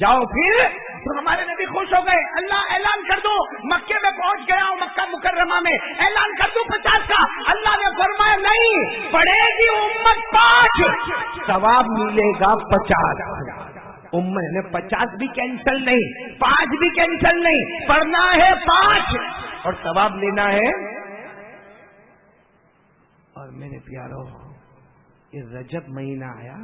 جاؤ پھر، تو ہمارے نبی خوش ہو گئے، اللہ اعلان کر دو مکے میں پہنچ گیا ہوں، مکہ مکرمہ میں اعلان کر دوں 50 کا، اللہ نے فرمایا نہیں، پڑھے گی امت 5 ثواب ملے گا 50، امت نے 50 بھی کینسل نہیں، 5 بھی کینسل نہیں، پڑھنا ہے 5 اور ثواب لینا ہے۔ اور میرے پیارو یہ رجب مہینہ آیا،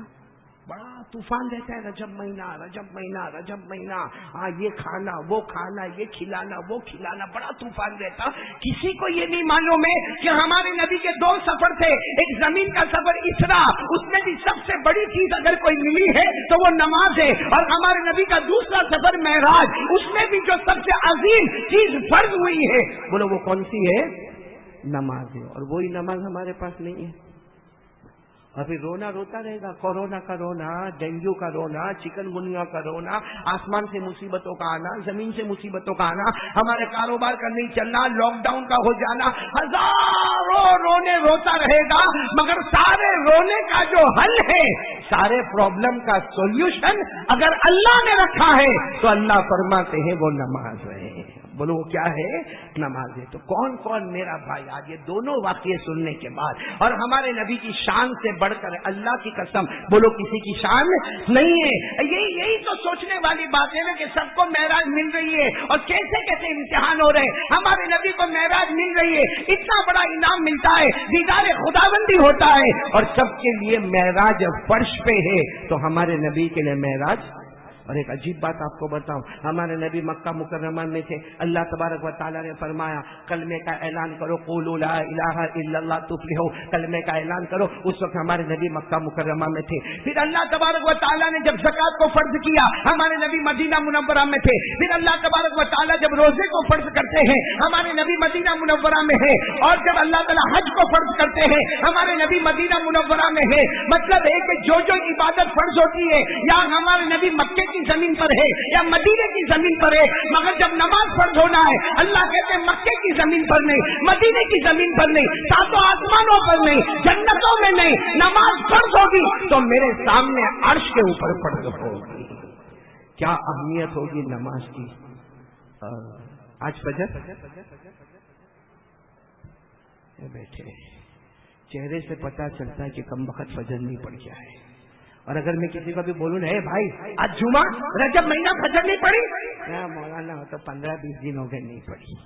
بڑا طوفان رہتا ہے رجب مہینہ، رجب مہینہ، رجب مہینہ، ہاں یہ کھانا وہ کھانا، یہ کھلانا وہ کھلانا، بڑا طوفان رہتا۔ کسی کو یہ نہیں معلوم ہے کہ ہمارے نبی کے 2 سفر تھے، ایک زمین کا سفر اسرا، اس میں بھی سب سے بڑی چیز اگر کوئی ملی ہے تو وہ نماز ہے، اور ہمارے نبی کا دوسرا سفر معراج، اس میں بھی جو سب سے عظیم چیز فرض ہوئی ہے بولو وہ کون سی ہے؟ نماز ہے، اور وہی نماز ہمارے پاس نہیں ہے، اور پھر رونا روتا رہے گا، کورونا کا رونا، ڈینگو کا رونا، چکن گنیا کا رونا، آسمان سے مصیبتوں کا آنا، زمین سے مصیبتوں کا آنا، ہمارے کاروبار کا نہیں چلنا، لاک ڈاؤن کا ہو جانا، ہزاروں رونے روتا رہے گا، مگر سارے رونے کا جو حل ہے، سارے پرابلم کا سولوشن اگر اللہ نے رکھا ہے تو اللہ فرماتے ہیں وہ نماز ہے، بولو وہ کیا ہے؟ نماز ہے۔ تو کون کون میرا بھائی آج یہ دونوں واقعے سننے کے بعد، اور ہمارے نبی کی شان سے بڑھ کر اللہ کی قسم بولو کسی کی شان نہیں ہے، یہی تو سوچنے والی بات ہے نا کہ سب کو معراج مل رہی ہے اور کیسے کیسے امتحان ہو رہے ہیں، ہمارے نبی کو معراج مل رہی ہے، اتنا بڑا انعام ملتا ہے، دیدار خداوندی ہوتا ہے، اور سب کے لیے معراج فرش پہ ہے، تو ہمارے نبی کے لیے معراج۔ اور ایک عجیب بات آپ کو بتاؤں، ہمارے نبی مکہ مکرمہ میں تھے، اللہ تبارک و تعالیٰ نے فرمایا کلمے کا اعلان کرو، قولوا لا الہ الا اللہ تفلحوا، کلمے کا اعلان کرو، اس وقت ہمارے نبی مکہ مکرمہ میں تھے۔ پھر اللہ تبارک و تعالیٰ نے جب زکوٰۃ کو فرض کیا، ہمارے نبی مدینہ منورہ میں تھے۔ پھر اللہ تبارک و تعالیٰ جب روزے کو فرض کرتے ہیں، ہمارے نبی مدینہ منورہ میں ہے، اور جب اللہ تعالیٰ حج کو فرض کرتے ہیں، ہمارے نبی مدینہ منورہ میں ہے۔ مطلب ہے کہ جو عبادت فرض ہوتی ہے یا ہمارے نبی مکے کی زمین پر ہے یا مدینے کی زمین پر ہے، مگر جب نماز فرض ہونا ہے اللہ کہتے ہیں مکے کی زمین پر نہیں، مدینے کی زمین پر نہیں، ساتوں آسمانوں پر نہیں، جنتوں میں نہیں، نماز فرض ہوگی تو میرے سامنے عرش کے اوپر فرض ہوگی۔ کیا اہمیت ہوگی نماز کی۔ آج فجر بیٹھے چہرے سے پتا چلتا ہے کہ کم وقت فجر نہیں پڑ گیا ہے، اور اگر میں کسی کو بھی بولوں نا بھائی آج جمعہ رجب مہینہ فجر نہیں پڑی، مولانا تو 15-20 دن ہو گئے نہیں پڑی۔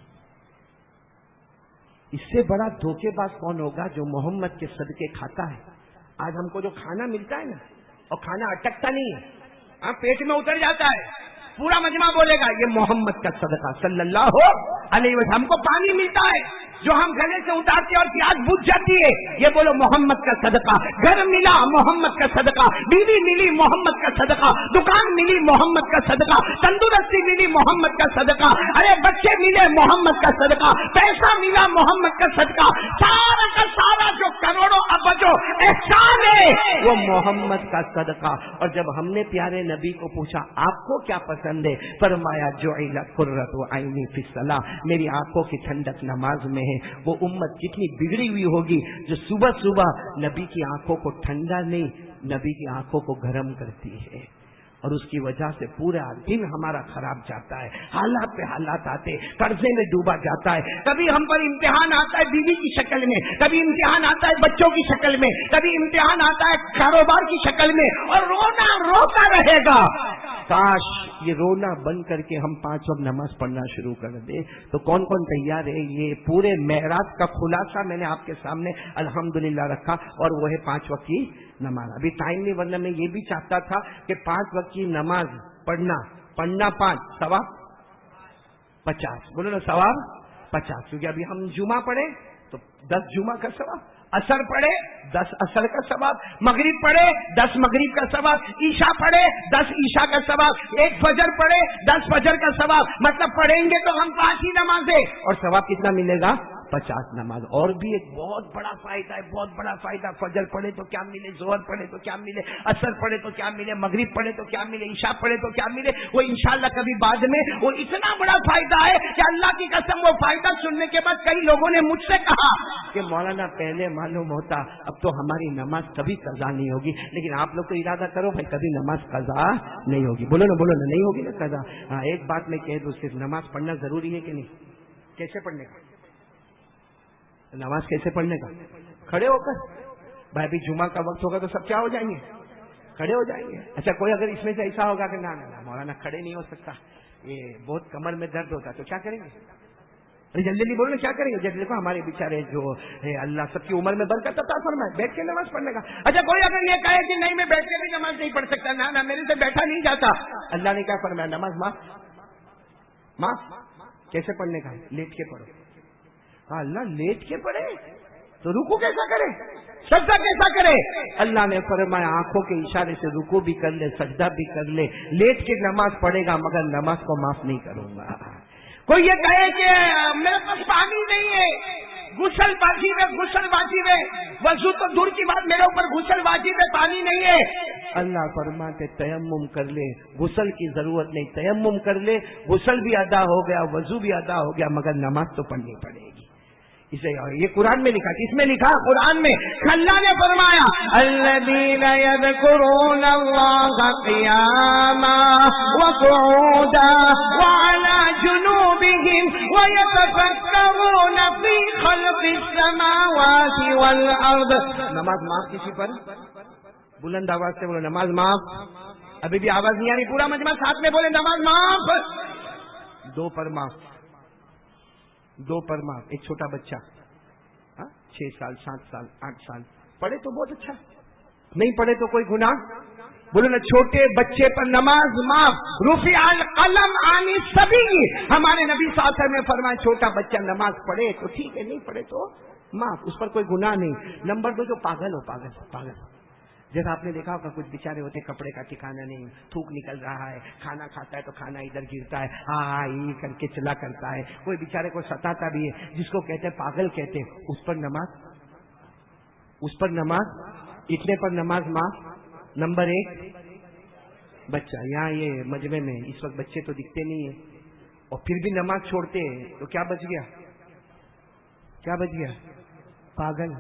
اس سے بڑا دھوکے باز کون ہوگا جو محمد کے صدقے کھاتا ہے۔ آج ہم کو جو کھانا ملتا ہے نا، اور کھانا اٹکتا نہیں ہے، پیٹ میں اتر جاتا ہے، پورا مجمع بولے گا یہ محمد کا صدقہ صلی اللہ علیہ وسلم۔ ہم کو پانی ملتا ہے جو ہم گلے سے اتارتے اور پیاس بجھ جاتی ہے، یہ بولو محمد کا صدقہ۔ گھر ملا محمد کا صدقہ، بیوی ملی محمد کا صدقہ، دکان ملی محمد کا صدقہ، تندرستی ملی محمد کا صدقہ، ارے بچے ملے محمد کا صدقہ، پیسہ ملا محمد کا صدقہ، سارا کا سارا جو کروڑوں ابجوں احسان ہے وہ محمد کا صدقہ۔ اور جب ہم نے پیارے نبی کو پوچھا آپ کو کیا پسند ہے، فرمایا جعلت قرۃ عینی فی الصلاۃ، میری آنکھوں کی ٹھنڈک نماز میں ہے۔ وہ امت کتنی بگڑی ہوئی ہوگی جو صبح صبح نبی کی آنکھوں کو ٹھنڈا نہیں نبی کی آنکھوں کو گرم کرتی ہے، اور اس کی وجہ سے پورا دن ہمارا خراب جاتا ہے، حالات پہ حالات آتے، قرضے میں ڈوبا جاتا ہے، کبھی ہم پر امتحان آتا ہے بیوی کی شکل میں، کبھی امتحان آتا ہے بچوں کی شکل میں، کبھی امتحان آتا ہے کاروبار کی شکل میں، اور رونا روتا رہے گا۔ کاش یہ رونا بند کر کے ہم 5 وقت نماز پڑھنا شروع کر دیں۔ تو کون کون تیار ہے؟ یہ پورے معراج کا خلاصہ میں نے آپ کے سامنے الحمدللہ رکھا، اور وہ ہے 5 وقت کی نماز۔ ابھی ٹائم نہیں، ورنہ میں یہ بھی چاہتا تھا کہ 5 وقت کی نماز پڑھنا 5 ثواب 50، بولو نا ثواب 50، کیونکہ ابھی ہم جمعہ پڑھے تو 10 جمعہ کا ثواب، اثر پڑھے 10 اثر کا ثواب، مغرب پڑھے 10 مغرب کا ثواب، عشاء پڑھے 10 عشاء کا ثواب، ایک فجر پڑھے 10 فجر کا ثواب. مطلب پڑھیں گے تو ہم 5 ہی نمازیں، اور ثواب کتنا ملے گا؟ 50 نماز. اور بھی ایک بہت بڑا فائدہ ہے، بہت بڑا فائدہ. فجر پڑھے تو کیا ملے، ظہر پڑھے تو کیا ملے، اثر پڑھے تو کیا ملے، مغرب پڑھے تو کیا ملے، عشاء پڑھے تو کیا ملے، وہ انشاءاللہ کبھی بعد میں. وہ اتنا بڑا فائدہ ہے کہ اللہ کی قسم وہ فائدہ سننے کے بعد کئی لوگوں نے مجھ سے کہا کہ مولانا پہلے معلوم ہوتا، اب تو ہماری نماز کبھی قضا نہیں ہوگی. لیکن آپ لوگ تو ارادہ کرو بھائی کبھی نماز قضا نہیں ہوگی. بولو نا، بولو نا، نہیں ہوگی نا قضا. ہاں ایک بات میں کہہ دوں، صرف نماز پڑھنا ضروری ہے کہ نہیں؟ کیسے پڑھنے کا؟ نماز کیسے پڑھنے کا؟ کھڑے ہو کر. بھائی ابھی جمعہ کا وقت ہوگا تو سب کیا ہو جائیں گے؟ کھڑے ہو جائیں گے. اچھا کوئی اگر اس میں سے ایسا ہوگا کہ نہ مولانا کھڑے نہیں ہو سکتا، یہ بہت کمر میں درد ہوتا، تو کیا کریں گے؟ ارے جلدی جلدی بولو نا، کیا کریں گے؟ جیسے دیکھو ہمارے بیچارے جو ہے اللہ سب کی عمر میں برکت عطا فرمائے، بیٹھ کے نماز پڑھنے کا. اچھا کوئی اگر یہ کہے کہ نہیں میں بیٹھ کے بھی نماز نہیں پڑھ سکتا، نہ میرے سے بیٹھا نہیں جاتا، اللہ نے کیا فرمایا؟ نماز معاف. کیسے پڑھنے کا؟ لیٹ کے پڑھو. اللہ لیٹ کے پڑھے تو رکوع کیسا کرے، سجدہ کیسا کرے؟ اللہ نے فرمایا آنکھوں کے اشارے سے رکوع بھی کر لے، سجدہ بھی کر لے. لیٹ کے نماز پڑھے گا مگر نماز کو معاف نہیں کروں گا. کوئی یہ کہے کہ میرے پاس پانی نہیں ہے، غسل واجب ہے، وضو تو دور کی بات، میرے اوپر غسل واجب ہے، پانی نہیں ہے. اللہ فرماتے تیمم کر لے، غسل کی ضرورت نہیں، تیمم کر لے، غسل بھی ادا ہو گیا، وضو بھی ادا ہو گیا، مگر نماز تو پڑھنی پڑے گی. اسے یہ قرآن میں لکھا، کس میں لکھا؟ قرآن میں. اللہ نے فرمایا الذین یذکرون اللہ قیاما وقعودا وعلی جنوبہم ویتفکرون فی خلق السماوات والارض. نماز معاف کسی پر؟ بلند آواز سے بولو نماز معاف. ابھی بھی آواز نہیں آ رہی، پورا مجمع ساتھ میں بولے نماز معاف. 2 پر معاف، 2 پر معاف. ایک چھوٹا بچہ 6 سال 7 سال 8 سال پڑھے تو بہت اچھا، نہیں پڑھے تو کوئی گناہ. بولو نا چھوٹے بچے پر نماز معاف. رفع القلم عن الصبی، ہمارے نبی صلی اللہ علیہ وسلم نے فرمایا چھوٹا بچہ نماز پڑھے تو ٹھیک ہے، نہیں پڑھے تو معاف، اس پر کوئی گناہ نہیں. نمبر 2 جو پاگل ہو، پاگل جیسا آپ نے دیکھا ہوگا کچھ بیچارے ہوتے کپڑے کا ٹھکانا نہیں، تھوک نکل رہا ہے، کھانا کھاتا ہے تو کھانا ادھر گرتا ہے، ہاں یہ کر کے چلا کرتا ہے. کوئی بیچارے کو ستاتا بھی ہے، جس کو کہتے ہیں پاگل کہتے ہیں، اس پر نماز اتنے پر نماز معاف. نمبر 1 بچہ. یہاں یہ مجمع میں اس وقت بچے تو دکھتے نہیں ہیں اور پھر بھی نماز چھوڑتے ہیں، تو کیا بچ گیا؟ پاگل.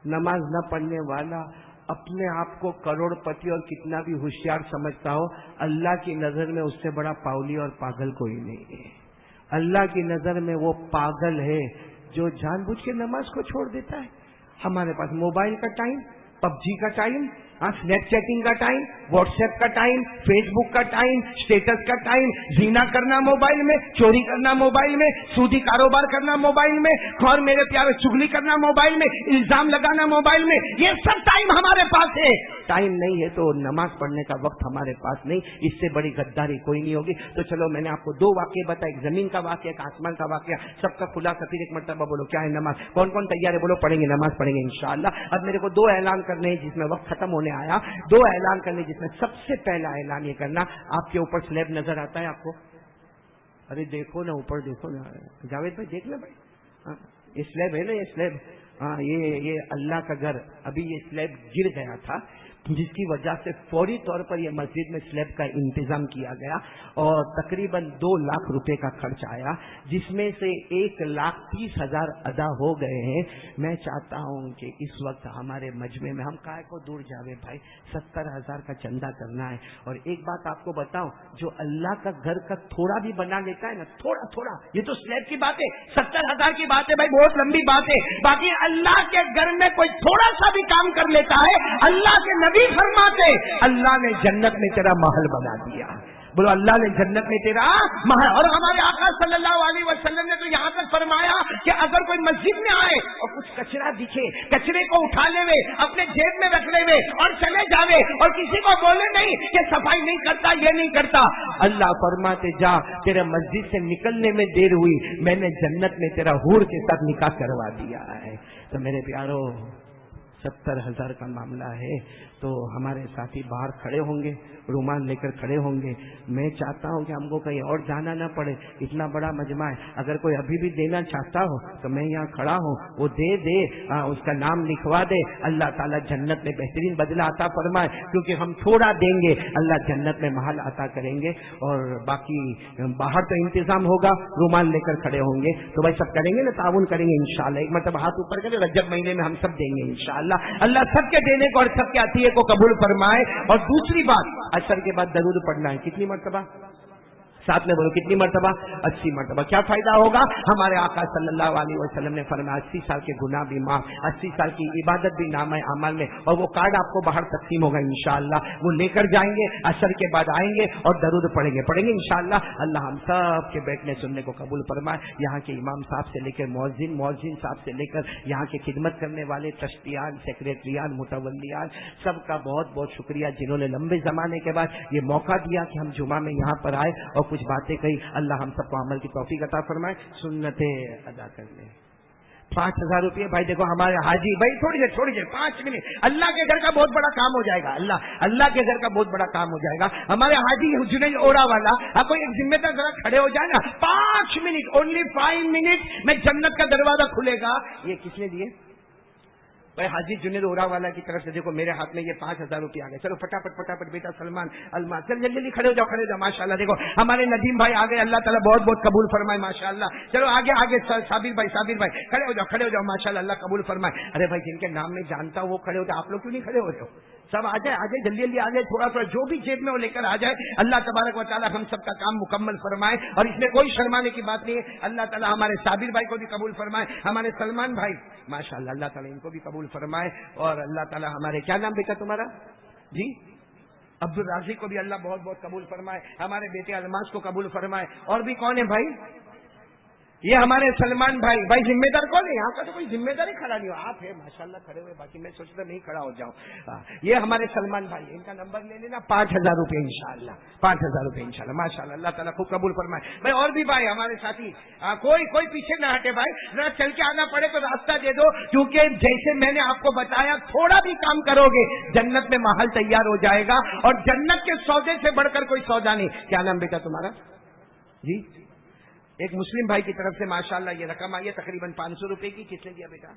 نماز نہ پڑھنے والا اپنے آپ کو کروڑ پتی اور کتنا بھی ہوشیار سمجھتا ہو، اللہ کی نظر میں اس سے بڑا پاولی اور پاگل کوئی نہیں ہے. اللہ کی نظر میں وہ پاگل ہے جو جان بوجھ کے نماز کو چھوڑ دیتا ہے. ہمارے پاس موبائل کا ٹائم، پب جی کا ٹائم، اسنیپ چیٹنگ کا ٹائم، واٹس ایپ کا ٹائم، فیس بک کا ٹائم، اسٹیٹس کا ٹائم، زینا کرنا موبائل میں، چوری کرنا موبائل میں، سودی کاروبار کرنا موبائل میں، اور میرے پیارے چگلی کرنا موبائل میں، الزام لگانا موبائل میں. یہ سب ٹائم ہمارے پاس ہے. ٹائم نہیں ہے تو نماز پڑھنے کا وقت ہمارے پاس نہیں. اس سے بڑی غداری کوئی نہیں ہوگی. تو چلو میں نے آپ کو 2 واقعے بتائے، ایک زمین کا واقعہ، ایک آسمان کا واقعہ. سب کا خلاصہ پھر ایک مرتبہ بولو کیا ہے نماز. کون کون تیار ہے؟ بولو پڑھیں گے، نماز پڑھیں گے انشاءاللہ. اب میرے کو 2 اعلان کرنے ہیں جس میں وقت ختم ہونے آیا. 2 اعلان کرنے جس میں سب سے پہلا اعلان یہ کرنا، آپ کے اوپر سلیب نظر آتا ہے آپ کو؟ ارے دیکھو نا اوپر، دیکھو نا جاوید بھائی، دیکھ لیں بھائی، یہ سلیب ہے نا، یہ سلیب، ہاں یہ اللہ کا گھر. ابھی یہ سلیب گر گیا تھا جس کی وجہ سے فوری طور پر یہ مسجد میں سلیب کا انتظام کیا گیا اور تقریباً 2 لاکھ روپے کا خرچ آیا، جس میں سے 1,30,000 ادا ہو گئے ہیں. میں چاہتا ہوں کہ اس وقت ہمارے مجمع میں ہم کائے کو دور جاوے بھائی، 70,000 کا چندہ کرنا ہے. اور ایک بات آپ کو بتاؤں، جو اللہ کا گھر کا تھوڑا بھی بنا لیتا ہے نا، تھوڑا، یہ تو سلیب کی بات ہے، 70,000 کی بات ہے بھائی، بہت لمبی بات ہے. باقی اللہ کے گھر میں کوئی تھوڑا سا بھی کام کر لیتا ہے، اللہ کے نبی فرماتے اللہ نے جنت میں تیرا محل بنا دیا. بولو اللہ نے جنت میں تیرا محل. اور ہمارے آقا صلی اللہ علیہ وسلم نے تو یہاں تک فرمایا کہ اگر کوئی مسجد میں آئے اور کچھ کچرا دکھے، کچرے کو اٹھا لے، اپنے جیب میں رکھ لے اور چلے جاوے اور کسی کو بولے نہیں کہ صفائی نہیں کرتا، یہ نہیں کرتا، اللہ فرماتے جا تیرے مسجد سے نکلنے میں دیر ہوئی، میں نے جنت میں تیرا حور کے ساتھ نکاح کروا دیا ہے۔ تو میرے پیارو 70,000 کا معاملہ ہے، تو ہمارے ساتھی باہر کھڑے ہوں گے، رومال لے کر کھڑے ہوں گے۔ میں چاہتا ہوں کہ ہم کو کہیں اور جانا نہ پڑے، اتنا بڑا مجمع ہے، اگر کوئی ابھی بھی دینا چاہتا ہو تو میں یہاں کھڑا ہوں، وہ دے اس کا نام لکھوا دے، اللہ تعالیٰ جنت میں بہترین بدلہ عطا فرمائے، کیونکہ ہم تھوڑا دیں گے اللہ جنت میں محل عطا کریں گے، اور باقی باہر تو انتظام ہوگا، رومال لے کر کھڑے ہوں گے تو بھائی سب کریں گے نا، تعاون کریں گے انشاءاللہ، ایک مرتبہ ہاتھ اوپر کریں، رجب مہینے میں ہم سب دیں گے انشاءاللہ، اللہ سب کے دینے کو اور سب کے عطیے کو قبول فرمائے۔ اور دوسری بات، عصر کے بعد درود پڑھنا ہے، کتنی مرتبہ؟ ساتھ میں بولو کتنی مرتبہ؟ 80 مرتبہ۔ کیا فائدہ ہوگا؟ ہمارے آقا صلی اللہ علیہ وسلم نے فرمایا 80 سال کے گناہ بھی معاف، 80 سال کی عبادت بھی نامہ اعمال میں، اور وہ کارڈ آپ کو باہر تقسیم ہوگا انشاءاللہ، وہ لے کر جائیں گے، عصر کے بعد آئیں گے اور درود پڑھیں گے انشاءاللہ۔ اللہ ہم سب کے بیٹھنے سننے کو قبول فرمائے۔ یہاں کے امام صاحب سے لے کر مؤذن صاحب سے لے کر یہاں کے خدمت کرنے والے ٹرسٹیان، سیکریٹریان، متولیان، سب کا بہت بہت شکریہ، جنہوں نے لمبے زمانے کے بعد یہ موقع دیا کہ ہم جمعہ میں یہاں پر آئے اور کچھ باتیں کہی۔ اللہ ہم سب کو عمل کی توفیق عطا فرمائے، سنتیں ادا کر لیں۔ 5,000 روپئے بھائی، دیکھو ہمارے حاجی بھائی، تھوڑی دیر 5 منٹ، اللہ کے گھر کا بہت بڑا کام ہو جائے گا، اللہ کے گھر کا بہت بڑا کام ہو جائے گا۔ ہمارے حاجی جنید اوڑا والا، کوئی ایک ذمہ دار ذرا کھڑے ہو جائے نا، 5 منٹ، اونلی 5 منٹ میں جنت کا دروازہ کھلے گا۔ یہ کس نے دیے؟ بھائی حاجی جنید اوڑا والا کی طرف سے دیکھو میرے ہاتھ میں یہ 5,000 روپئے آ گئے۔ چلو فٹافٹ بیٹا سلمان الماس، چل جلدی کھڑے ہو جاؤ ماشاءاللہ۔ دیکھو ہمارے ندیم بھائی آ گئے، اللہ تعالیٰ بہت بہت قبول فرمائے ماشاءاللہ۔ چلو آگے صابر بھائی کھڑے ہو جاؤ ماشاءاللہ، اللہ قبول فرمائے۔ ارے بھائی جن کے نام میں جانتا ہوں وہ کھڑے ہو جاؤ، آپ لوگ کیوں نہیں کھڑے ہو جاؤ؟ سب آ جائے جلدی آ جائے، تھوڑا جو بھی جیب میں وہ لے کر آ جائے۔ اللہ تبارک و تعالیٰ ہم سب کا کام مکمل فرمائے، اور اس میں کوئی شرمانے کی بات نہیں ہے۔ اللہ تعالیٰ ہمارے صابر بھائی کو بھی قبول فرمائے، ہمارے سلمان بھائی ماشاءاللہ، اللہ تعالیٰ ان کو بھی قبول فرمائے، اور اللہ تعالیٰ ہمارے کیا نام بیٹا تمہارا؟ جی عبد الرازق کو بھی اللہ بہت بہت قبول فرمائے، ہمارے بیٹے الماس کو قبول فرمائے۔ اور بھی کون ہے بھائی؟ یہ ہمارے سلمان بھائی ذمہ دار کون ہے؟ یہاں کا تو کوئی ذمہ دار ہی کھڑا نہیں ہو، آپ ہے ماشاءاللہ کھڑے ہوئے، باقی میں سوچتا نہیں کھڑا ہو جاؤں۔ یہ ہمارے سلمان بھائی، ان کا نمبر لے لینا، 5,000 روپئے انشاءاللہ، 5,000 روپئے انشاءاللہ ماشاءاللہ، اللہ تعالیٰ خوب قبول فرمائے۔ بھائی اور بھی بھائی ہمارے ساتھی، کوئی پیچھے نہ ہٹے بھائی، ذرا چل کے آنا پڑے تو راستہ دے دو، کیونکہ جیسے میں نے آپ کو بتایا تھوڑا بھی کام کرو گے جنت میں محل تیار ہو جائے گا، اور جنت کے سودے سے بڑھ کر کوئی سودا نہیں۔ کیا نام بیٹا تمہارا؟ جی ایک مسلم بھائی کی طرف سے ماشاءاللہ یہ رقم آئی ہے تقریباً 500 روپے کی، کس نے دیا بیٹا؟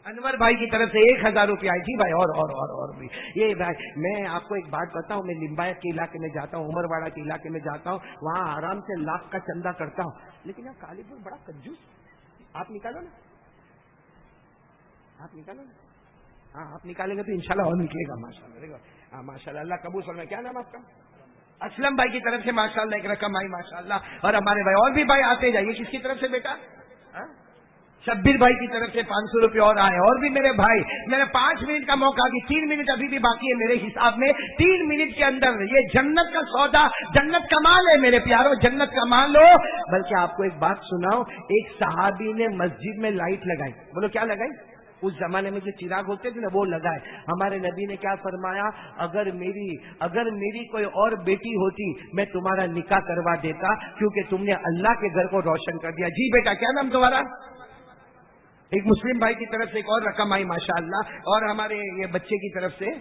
انور بھائی کی طرف سے 1,000 روپے آئی تھی بھائی، اور بھی یہ بھائی میں آپ کو ایک بات بتاؤں، میں لمبایت کے علاقے میں جاتا ہوں، عمر واڑہ کے علاقے میں جاتا ہوں، وہاں آرام سے 1,00,000 کا چندہ کرتا ہوں، لیکن یہاں کالی پور بڑا کنجوس، آپ نکالو نا، ہاں آپ نکالیں گے تو انشاءاللہ اور نکلے گا ماشاءاللہ۔ ہاں ماشاءاللہ، اللہ قبول فرمائے۔ کیا نام آپ کا؟ اسلم بھائی کی طرف سے ماشاءاللہ ایک رقم آئی ماشاءاللہ، اور ہمارے بھائی اور بھی بھائی آتے جائیے۔ کس کی طرف سے بیٹا؟ شبیر بھائی کی طرف سے 500 روپے اور آئے، اور بھی میرے بھائی، میں نے 5 منٹ کا موقع دی، 3 منٹ ابھی بھی باقی ہے میرے حساب میں، 3 منٹ کے اندر یہ جنت کا سودا، جنت کا مال ہے میرے پیاروں، جنت کا مال لو۔ بلکہ آپ کو ایک بات سناؤ، ایک صحابی نے مسجد میں لائٹ لگائی، بولو کیا لگائی؟ اس زمانے میں جو چراغ ہوتے تھے نا وہ لگائے۔ ہمارے نبی نے کیا فرمایا؟ اگر میری کوئی اور بیٹی ہوتی میں تمہارا نکاح کروا دیتا، کیونکہ تم نے اللہ کے گھر کو روشن کر دیا۔ جی بیٹا کیا نام تمہارا؟ ایک مسلم بھائی کی طرف سے ایک اور رقم آئی ماشاءاللہ، اور ہمارے یہ بچے کی طرف سے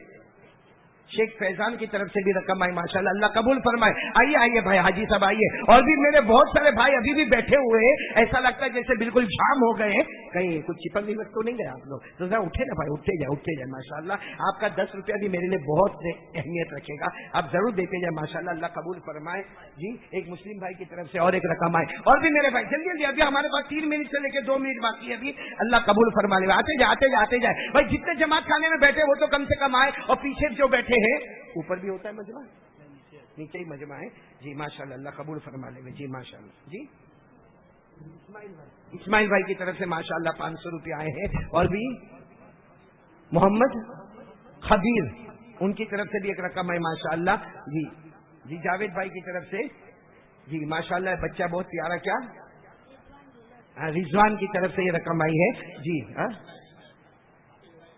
شیخ فیضان کی طرف سے بھی رقم آئی ماشاءاللہ، اللہ قبول فرمائے۔ آئیے بھائی حاجی صاحب آئیے، اور بھی میرے بہت سارے بھائی ابھی بھی بیٹھے ہوئے ہیں، ایسا لگتا ہے جیسے بالکل جام ہو گئے، کہیں کچھ چپک وپک تو نہیں گئے آپ لوگ؟ تو ذرا اٹھے نا بھائی، اٹھتے جائے ماشاءاللہ۔ آپ کا 10 روپیہ بھی میرے لیے بہت اہمیت رکھے گا، آپ ضرور دیتے جائیں ماشاءاللہ، اللہ قبول فرمائے۔ جی ایک مسلم بھائی کی طرف سے اور ایک رقم آئے، اور بھی میرے بھائی جلدی ابھی ہمارے پاس 3 منٹ سے لے کے 2 منٹ باقی ہے ابھی، اللہ قبول فرما لے۔ آتے جائے بھائی، جتنے جماعت خانے میں بیٹھے وہ تو کم سے کم آئے، اور پیچھے جو بیٹھے ہیں اوپر بھی ہوتا ہے مجمع، نیچے ہی مجمع ہے جی ماشاءاللہ، اللہ قبول فرما لے جی ماشاءاللہ۔ جی اسماعیل بھائی کی طرف سے ماشاءاللہ 500 روپے آئے ہیں، اور بھی محمد خبیر ان کی طرف سے بھی ایک رقم ہے ماشاءاللہ۔ جی جاوید بھائی کی طرف سے جی ماشاءاللہ، بچہ بہت پیارا، کیا رضوان کی طرف سے یہ رقم آئی ہے جی.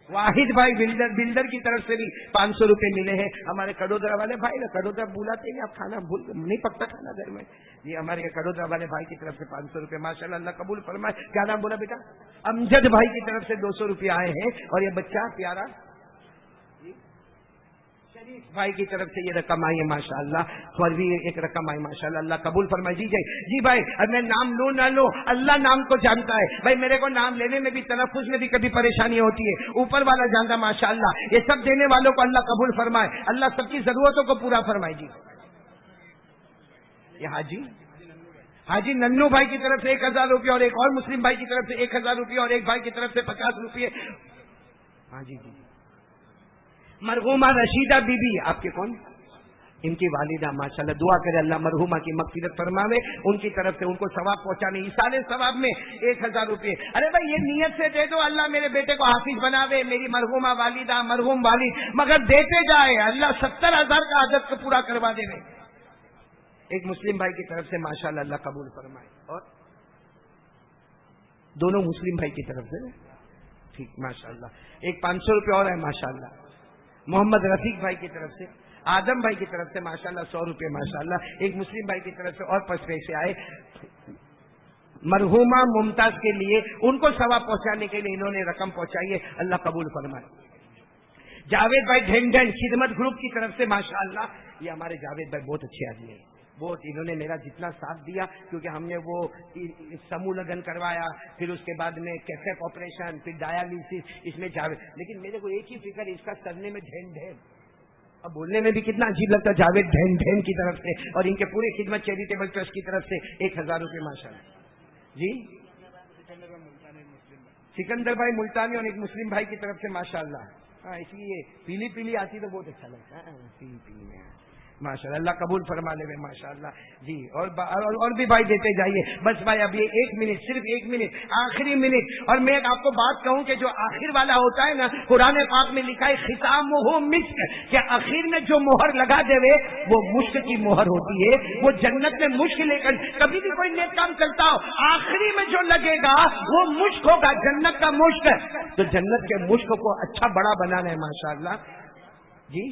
واحد بھائی بلڈر کی طرف سے بھی 500 روپے ملے ہیں. ہمارے کڑودرا والے بھائی نا, کڑودرا بلاتے ہیں آپ, کھانا نہیں پکتا کھانا گھر میں. یہ ہمارے کڑودرا والے بھائی کی طرف سے 500 روپے ماشاءاللہ, اللہ قبول فرمائے. کیا نام بولا بیٹا؟ امجد بھائی کی طرف سے 200 روپے آئے ہیں. اور یہ بچہ پیارا شریف بھائی کی طرف سے یہ رقم آئی ہے ماشاءاللہ. اور بھی ایک رقم آئی ماشاءاللہ, اللہ قبول فرمائے. جی بھائی, اب میں نام لوں نہ لوں, اللہ نام کو جانتا ہے بھائی. میرے کو نام لینے میں بھی, تلفظ میں بھی کبھی پریشانی ہوتی ہے, اوپر والا جانتا ماشاءاللہ. یہ سب دینے والوں کو اللہ قبول فرمائے, اللہ سب کی ضرورتوں کو پورا فرمائے. جی یہ حاجی ننو بھائی کی طرف سے 1000 روپے, اور ایک اور مسلم بھائی کی طرف سے 1000 روپے, اور ایک بھائی کی طرف سے 50 روپے. ہاں جی. مرحومہ رشیدہ بی بی, آپ کے کون؟ ان کی والدہ ماشاءاللہ. دعا کرے اللہ مرحومہ کی مغفرت فرماوے. ان کی طرف سے ان کو ثواب پہنچانے, ایصال ثواب میں 1000 روپے. ارے بھائی یہ نیت سے دے دو, اللہ میرے بیٹے کو حافظ بناوے, میری مرحومہ والدہ, مرحوم والد, مگر دیتے جائے, اللہ 70,000 کا عدد کو پورا کروا دے. ایک مسلم بھائی کی طرف سے ماشاءاللہ, اللہ قبول فرمائے. اور دونوں مسلم بھائی کی طرف سے ٹھیک ماشاءاللہ. ایک 500 روپے اور ہے ماشاءاللہ. محمد رفیق بھائی کی طرف سے, آدم بھائی کی طرف سے ماشاءاللہ 100 روپے ماشاءاللہ. ایک مسلم بھائی کی طرف سے اور 5 پیسے آئے مرحومہ ممتاز کے لیے, ان کو ثواب پہنچانے کے لیے انہوں نے رقم پہنچائی ہے, اللہ قبول فرمائے. جاوید بھائی ڈھنڈن خدمت گروپ کی طرف سے ماشاءاللہ. یہ ہمارے جاوید بھائی بہت اچھے آدمی ہیں, بہت. انہوں نے میرا جتنا ساتھ دیا, کیونکہ ہم نے وہ سمو لگن کروایا, پھر اس کے بعد میں کیسپ آپریشن, پھر ڈایالسس, اس میں جاوید. لیکن میرے کو ایک ہی فکر ہے, اس کا کرنے میں ڈھین ڈھین, اب بولنے میں بھی کتنا عجیب لگتا ہے. جاوید ڈھین ڈھین کی طرف سے, اور ان کے پورے خدمت چیریٹیبل ٹرسٹ کی طرف سے 1000 روپے ماشاءاللہ. جی سکندر بھائی ملتانی, اور ایک مسلم بھائی کی طرف سے ماشاءاللہ. ہاں, اس لیے پیلی پیلی آتی تو بہت اچھا لگتا ہے, پیلی پیلی میں ماشاءاللہ. اللہ قبول فرما لے ماشاءاللہ. جی اور بھی بھائی دیتے جائیے. بس بھائی اب یہ 1 منٹ, صرف 1 منٹ, آخری منٹ. اور میں آپ کو بات کہوں کہ جو آخر والا ہوتا ہے نا, قرآن پاک میں لکھا ہے ختامہ مسک, کہ آخر میں جو مہر لگا دے وہ مشک کی مہر ہوتی ہے. وہ جنت میں مشک لے کر, کبھی بھی کوئی نیک کام کرتا ہو, آخری میں جو لگے گا وہ مشک ہوگا, جنت کا مشک. تو جنت کے مشک کو اچھا بڑا بنانا ہے ماشاءاللہ. جی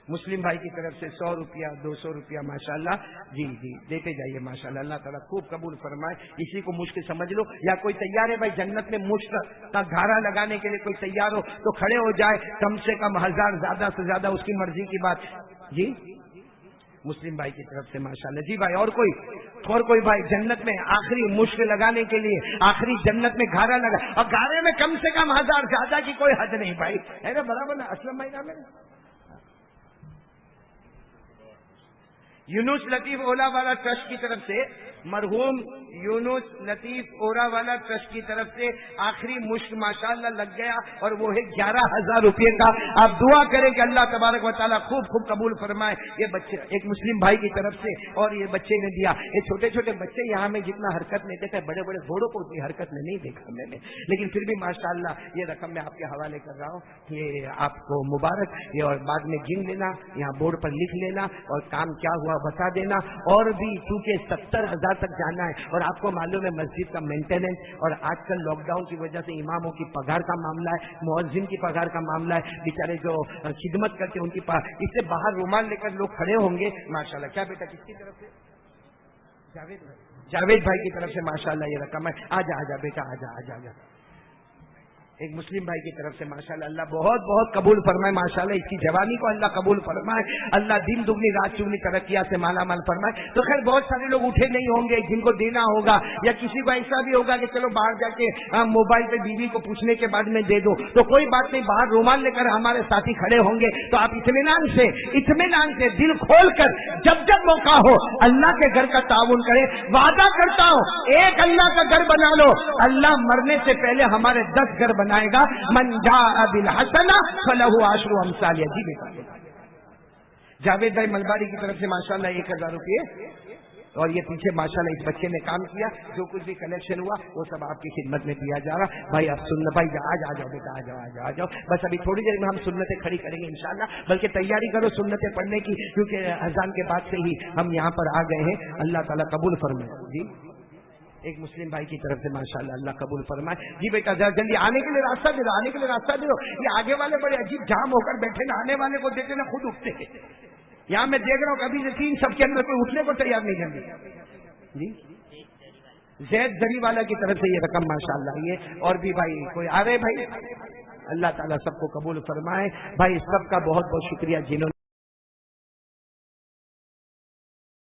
مسلم بھائی کی طرف سے 100 روپیہ, 200 روپیہ ماشاءاللہ. جی دیتے جائیے ماشاءاللہ. اللہ تعالیٰ خوب قبول فرمائے. اسی کو مشک سمجھ لو. یا کوئی تیار ہے بھائی جنت میں مشک کا گھارا لگانے کے لیے, کوئی تیار ہو تو کھڑے ہو جائے. کم سے کم 1000, زیادہ سے زیادہ اس کی مرضی کی بات. جی مسلم بھائی کی طرف سے ماشاءاللہ. جی بھائی, اور کوئی بھائی جنت میں آخری مشک لگانے کے لیے, آخری جنت میں گھارا لگا, اور گھارے میں کم سے کم 1000, زیادہ کی کوئی حد نہیں بھائی. ہے نا برابر نا؟ اسلم بھائی نام ہے. یونس لطیف اولا والا ٹرسٹ کی طرف سے, مرحوم یونس لطیف اولا والا ٹرسٹ کی طرف سے آخری مشک ماشاءاللہ لگ گیا, اور وہ ہے 11,000 روپے کا. آپ دعا کریں کہ اللہ تبارک و تعالیٰ خوب قبول فرمائے. یہ بچے ایک مسلم بھائی کی طرف سے, اور یہ بچے نے دیا. یہ چھوٹے چھوٹے بچے یہاں میں جتنا حرکت نہیں دیتے, بڑے بڑے گھوڑوں کو اتنی حرکت میں نہیں دیکھا میں نے, لیکن پھر بھی ماشاءاللہ یہ رقم میں آپ کے حوالے کر رہا ہوں. یہ آپ کو مبارک. یہ اور بعد میں گن لینا, یہاں بورڈ پر لکھ لینا, اور کام کیا ہوا بتا دینا. اور بھی چونکہ 70,000 تک جانا ہے, اور آپ کو معلوم ہے مسجد کا مینٹیننس, اور آج کل لاک ڈاؤن کی وجہ سے اماموں کی پگار کا معاملہ ہے, مؤذن کی پگار کا معاملہ ہے, بیچارے جو خدمت کرتے ہیں ان کی اس سے باہر رومال لے کر لوگ کھڑے ہوں گے ماشاءاللہ. کیا بیٹا کس کی طرف سے؟ جاوید بھائی کی طرف سے ماشاءاللہ یہ رقم ہے. آجا بیٹا, آجا. ایک مسلم بھائی کی طرف سے ماشاءاللہ. اللہ بہت بہت قبول فرمائے ماشاءاللہ. اس کی جوانی کو اللہ قبول فرمائے. اللہ دن دگنی رات چگنی ترقیات سے مالا مال فرمائے. تو خیر بہت سارے لوگ اٹھے نہیں ہوں گے جن کو دینا ہوگا, یا کسی کو ایسا بھی ہوگا کہ چلو باہر جا کے موبائل پہ بیوی کو پوچھنے کے بعد میں دے دو, تو کوئی بات نہیں, باہر رومال لے کر ہمارے ساتھی کھڑے ہوں گے. تو آپ اطمینان سے دل کھول کر جب موقع ہو اللہ کے گھر کا تعاون کریں. وعدہ کرتا ہوں ایک اللہ کا گھر بنا لو, اللہ مرنے سے پہلے ہمارے 10 گھر بنائے گا. من جاء بالحسنہ فلہ عشر امثالها. جی بیٹا جاوید بھائی ملباری کی طرف سے ماشاءاللہ 1000 روپے, اور یہ پیچھے ماشاءاللہ اس بچے نے کام کیا. جو کچھ بھی کلیکشن ہوا وہ سب آپ کی خدمت میں دیا جا رہا. بھائی اب سننا بھائی, آ جاؤ بیٹا, آ جاؤ. بس ابھی تھوڑی دیر میں ہم سنتیں کھڑی کریں گے انشاءاللہ, بلکہ تیاری کرو سنتیں پڑھنے کی, کیونکہ اذان کے بعد سے ہی ہم یہاں پر آ گئے ہیں. اللہ تعالیٰ قبول فرمائے. جی ایک مسلم بھائی کی طرف سے ماشاءاللہ اللہ قبول فرمائے. جی بیٹا ذرا جلدی آنے کے لیے راستہ دے دو, آنے کے لیے راستہ دے دو. یہ آگے والے بڑے عجیب جام ہو کر بیٹھے نا, آنے والے کو دیکھتے نا خود اٹھتے ہیں. یہاں میں دیکھ رہا ہوں کبھی سے 3 سب کے اندر کوئی اٹھنے کو تیار نہیں جلدی. جی زید دری والا کی طرف سے یہ رقم ماشاءاللہ. یہ اور بھی بھائی کوئی آ رہے بھائی, اللہ تعالیٰ سب کو قبول فرمائے. بھائی سب کا بہت بہت شکریہ جنہوں